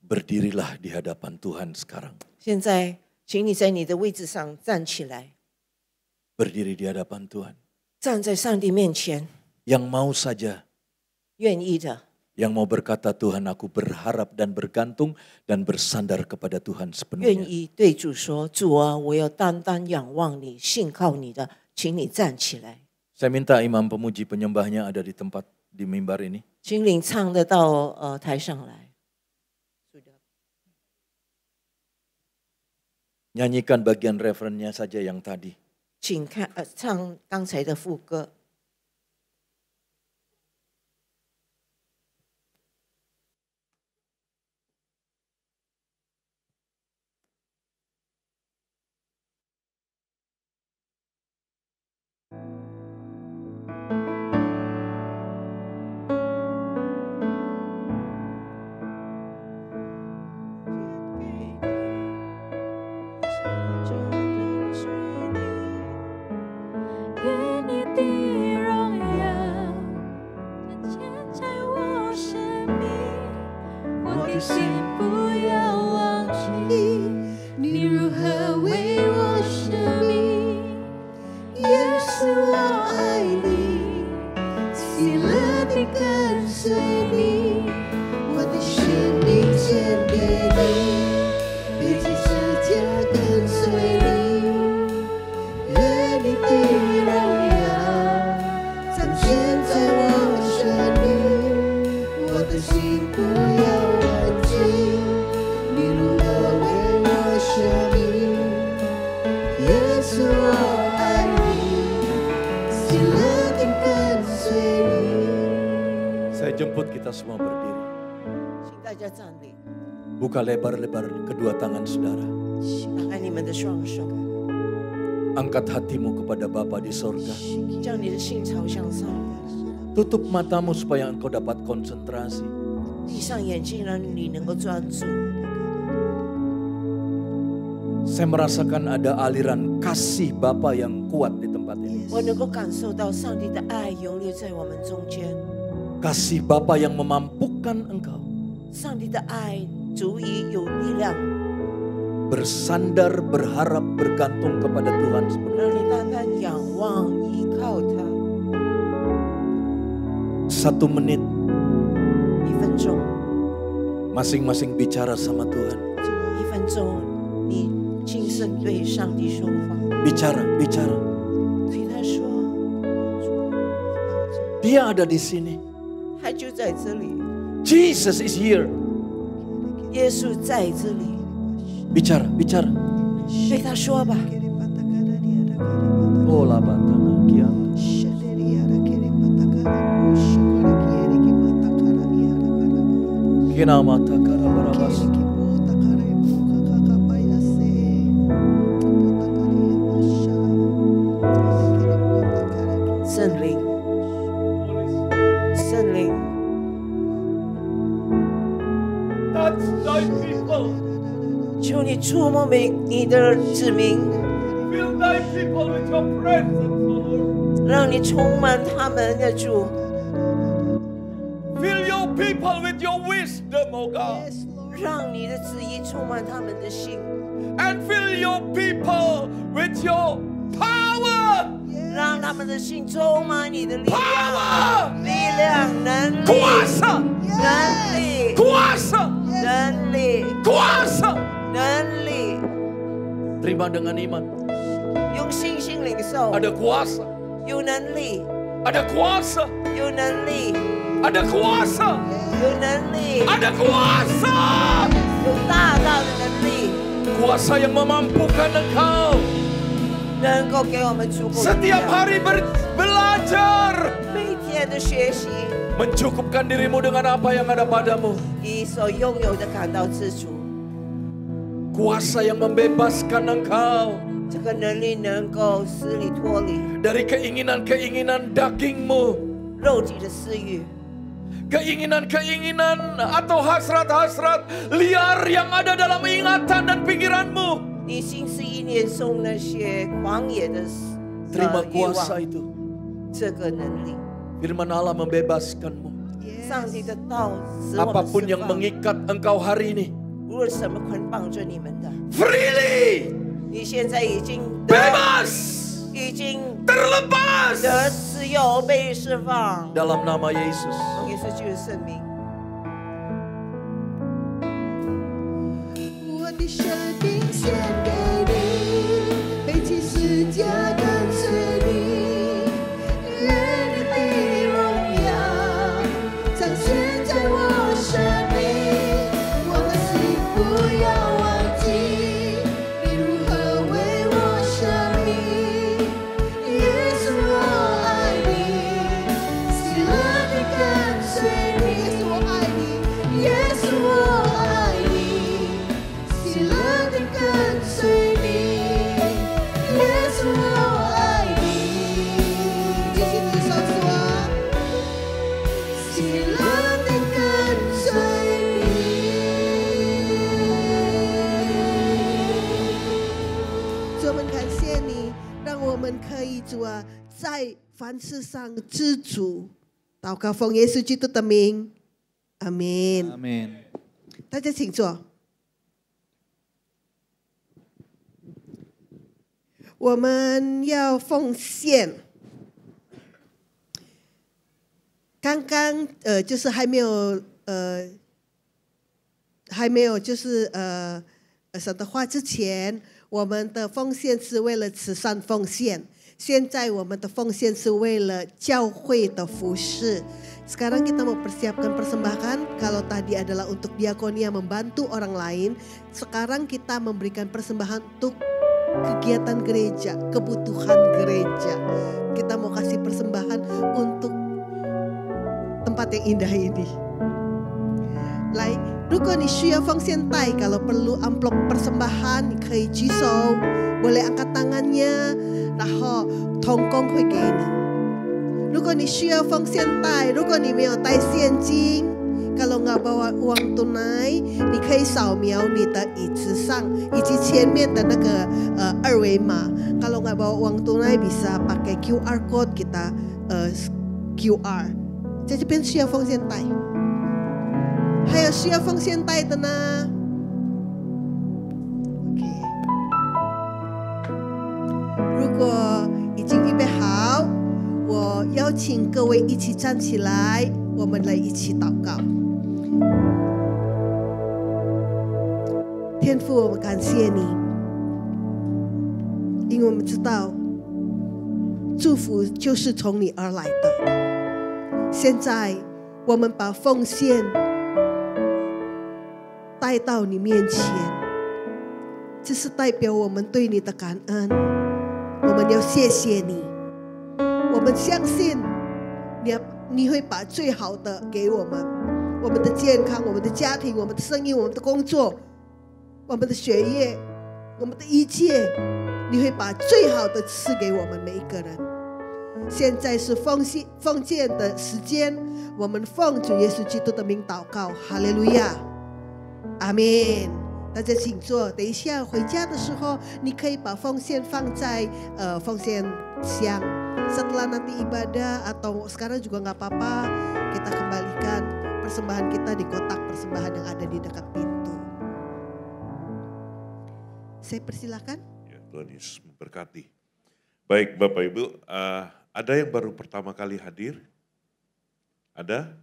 berdirilah di hadapan Tuhan sekarang. 现在请你在你的位置上站起来， Berdiri di hadapan Tuhan. 站在上帝面前， Yang mau saja, 愿意的， yang mau berkata Tuhan aku berharap dan bergantung dan bersandar kepada Tuhan 愿 sepenuhnya. 意对主说：“主啊，我要单单仰望你，信靠你的，请你站起来。” Saya minta imam pemuji penyembahnya ada di tempat di mimbar ini. 请领唱的到台上来， Nyanyikan bagian referennya saja yang tadi. 请唱刚才的副歌。你的荣耀彰显在我生命，我的心不要忘记你如何为我舍命。耶稣我爱你，喜乐地跟随你。 Saya jemput kita semua berdiri. 请大家站立， Buka lebar-lebar kedua tangan saudara. 打开你们的双手， Angkat hatimu kepada Bapa di sorga. 将你的心朝向上， Tutup matamu supaya engkau dapat konsentrasi. 闭上眼睛，让你能够专注。 Saya merasakan ada aliran kasih Bapa yang kuat di tempat ini. 我能够感受到上帝的爱涌流在我们中间， Kasih Bapa yang memampukan engkau 上帝的爱足以有力量， bersandar, berharap, bergantung kepada Tuhan 让 sepenuhnya. 你单单仰望依靠他。 1 menit 1分钟， masing-masing bicara sama Tuhan. 1分钟，你轻声对上帝说话， Bicara, bicara. 对他说， Dia ada di sini. 他就在这里， Jesus is here. 耶稣在这里， Bicara, bicara. 对他说吧。 Oh, labatana kian. Kina mata karabarabas. 圣灵，圣灵， Touch thy people. 求你触摸你的子民， Fill thy people with your presence, Lord. 让你充满他们的主， Fill your people with your wisdom, oh God. 让你的旨意充满他们的心， And fill your people with your power. 让他们的心充满你的力量， Power. 力量、能力、 Kuasa. 能力、 Kuasa. 能力、 Kuasa. 能力， Terima dengan iman. 用信心领受， Ada kuasa. 有能力， Ada kuasa. 有能力， Ada kuasa. 有能力， Ada kuasa. 有大大的能力， Kuasa yang memampukan engkau 能够给我们足够的力 setiap 量， hari belajar 每天的学习， mencukupkan dirimu dengan apa yang ada padamu. 以所拥有的感到知足。 Kuasa yang membebaskan engkau 这个能力能够使你脱离 dari keinginan-keinginan dagingmu, 肉体的私欲， keinginan-keinginan atau hasrat-hasrat liar yang ada dalam ingatan dan pikiranmu. 你心思意念中那些狂野的 Terima 欲望 kuasa，itu. 这个能力， Firman Allah membebaskanmu. 上帝的道使我们 Apapun 释 yang 放。 mengikat engkau hari ini, 无论什么捆绑着你们的， freely 你现在已经得 bebas, 已经 terlepas 得自由被释放。 dalam nama Yesus. 耶稣就是圣名。 我的生命献给你，背起十字架跟随你，愿你的荣耀彰显在我生命。我的心不要忘记你如何为我舍命。耶稣我爱你，喜乐地跟随你。耶稣我爱你，喜乐地跟随你。耶稣我爱你，举起你的手说，喜乐地跟随你。主，我们感谢你，让我们可以主啊，在凡事上知足。祷告奉耶稣基督的名，阿门。 Amin. 大家请坐。我们要奉献。刚刚就是还没有就是神的话之前，我们的奉献是为了慈善奉献。现在我们的奉献是为了教会的服事。Sekarang kita mau persiapkan persembahan. Kalau tadi adalah untuk diakonia membantu orang lain, sekarang kita memberikan persembahan untuk kegiatan gereja, kebutuhan gereja. Kita mau kasih persembahan untuk tempat yang indah ini. 来，如果你需要奉献袋， kalau perlu amplop persembahan， 你可以举手， boleh angkat tangannya， 然后同工会给你。如果你需要奉献袋， 如果你没有带现金， kalau nggak bawa uang tunai， 你可以扫描你的椅子上以及前面的那个二维码。 kalau nggak bawa uang tunai bisa pakai QR code kita QR。 在这边需要奉献袋。 还有需要奉献袋的呢 ？OK， 如果已经预备好，我邀请各位一起站起来，我们来一起祷告。天父，我们感谢你，因为我们知道祝福就是从你而来的。现在我们把奉献 带到你面前，这是代表我们对你的感恩。我们要谢谢你，我们相信你会把最好的给我们，我们的健康、我们的家庭、我们的生意、我们的工作、我们的学业、我们的一切，你会把最好的赐给我们每一个人。现在是奉献的时间，我们奉主耶稣基督的名祷告，哈利路亚。 阿门，大家请坐。等一下回家的时候，你可以把奉献放在奉献箱。Setelah nanti ibadah atau sekarang juga nggak apa-apa, kita kembalikan persembahan kita di kotak persembahan yang ada di dekat pintu. Saya persilakan. Ya, Tuhan Yesus memberkati. Baik Bapak Ibu, ada yang baru pertama kali hadir? Ada?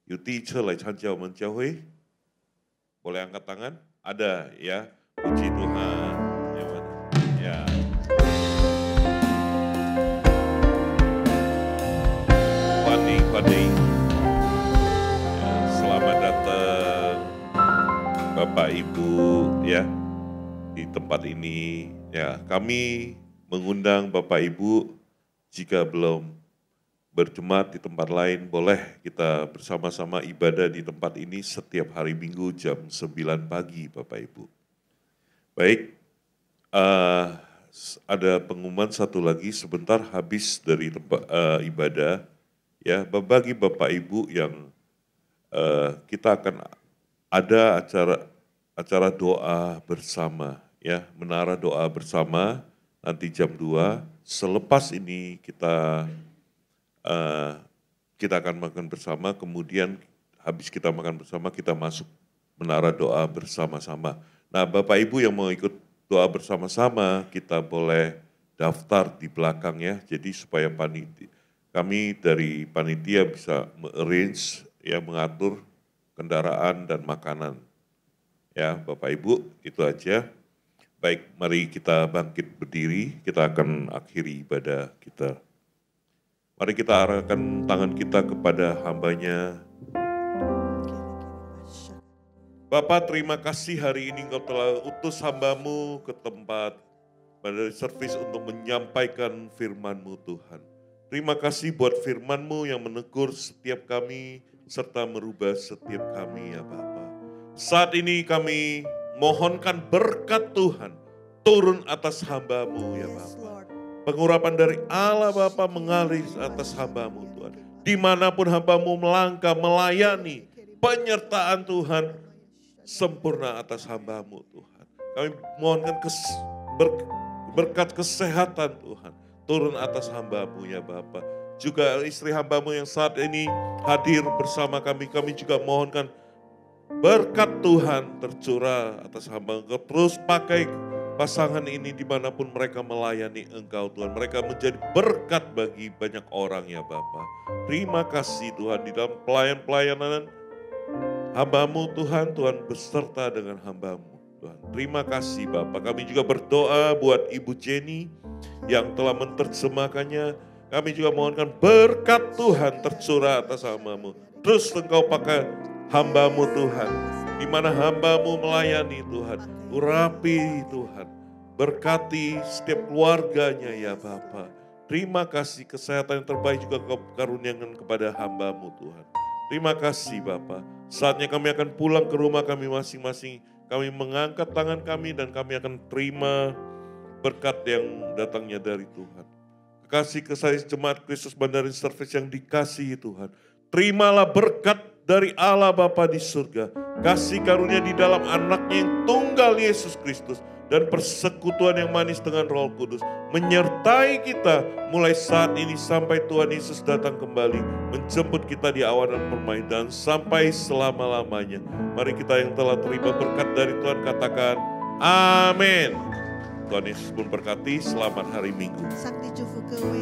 Yuti Celai Chanjau Menjauhi? Boleh angkat tangan? Ada ya, puji Tuhan. Ya. Paning. Ya, selamat datang Bapak Ibu ya di tempat ini. Ya, kami mengundang Bapak Ibu jika belum berjemaat di tempat lain, boleh kita bersama-sama ibadah di tempat ini setiap hari Minggu jam 9 pagi Bapak Ibu. Baik, ada pengumuman satu lagi sebentar habis dari tempat ibadah. Ya, bagi Bapak Ibu yang kita akan ada acara doa bersama, ya, menara doa bersama nanti jam 2. Selepas ini kita akan makan bersama, kemudian habis kita makan bersama kita masuk menara doa bersama-sama. Nah Bapak Ibu yang mau ikut doa bersama-sama kita boleh daftar di belakang ya, jadi supaya kami dari panitia bisa arrange ya, mengatur kendaraan dan makanan. Ya Bapak Ibu, itu aja. Baik, mari kita bangkit berdiri, kita akan akhiri ibadah kita. Mari kita arahkan tangan kita kepada hamba-Nya. Bapa, terima kasih hari ini Engkau telah utus hamba-Mu ke tempat pada servis untuk menyampaikan firman-Mu Tuhan. Terima kasih buat firman-Mu yang menegur setiap kami serta merubah setiap kami ya Bapa. Saat ini kami mohonkan berkat Tuhan turun atas hamba-Mu ya Bapa. Pengurapan dari Allah Bapa mengalir atas hamba-Mu Tuhan. Dimanapun hamba-Mu melangkah melayani, penyertaan Tuhan sempurna atas hamba-Mu Tuhan. Kami mohonkan berkat kesehatan Tuhan turun atas hamba-Mu ya Bapa. Juga istri hamba-Mu yang saat ini hadir bersama kami juga mohonkan berkat Tuhan tercurah atas hamba-Mu. Terus pakai pasangan ini dimanapun mereka melayani Engkau Tuhan. Mereka menjadi berkat bagi banyak orang ya Bapa. Terima kasih Tuhan di dalam pelayanan hamba-Mu Tuhan. Tuhan beserta dengan hamba-Mu Tuhan. Terima kasih Bapa. Kami juga berdoa buat Ibu Jenny yang telah menerjemahkannya. Kami juga mohonkan berkat Tuhan tercurah atas hamba-Mu. Terus Engkau pakai hamba-Mu Tuhan. Di mana hamba-Mu melayani Tuhan. Urapi Tuhan. Berkati setiap keluarganya ya Bapa. Terima kasih kesehatan yang terbaik juga Kau karuniakan kepada hamba-Mu Tuhan. Terima kasih Bapa. Saatnya kami akan pulang ke rumah kami masing-masing. Kami mengangkat tangan kami dan kami akan terima berkat yang datangnya dari Tuhan. Kasih kesayang jemaat Kristus Bandarin Service yang dikasihi Tuhan. Terimalah berkat dari Allah Bapa di surga. Kasih karunia di dalam anaknya yang tunggal Yesus Kristus. Dan persekutuan yang manis dengan Roh Kudus. Menyertai kita mulai saat ini sampai Tuhan Yesus datang kembali. Menjemput kita di awan dan permainan sampai selama-lamanya. Mari kita yang telah terima berkat dari Tuhan katakan amin. Tuhan Yesus pun berkati, selamat hari Minggu. Sakti祝福各位。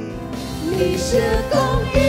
你是公义。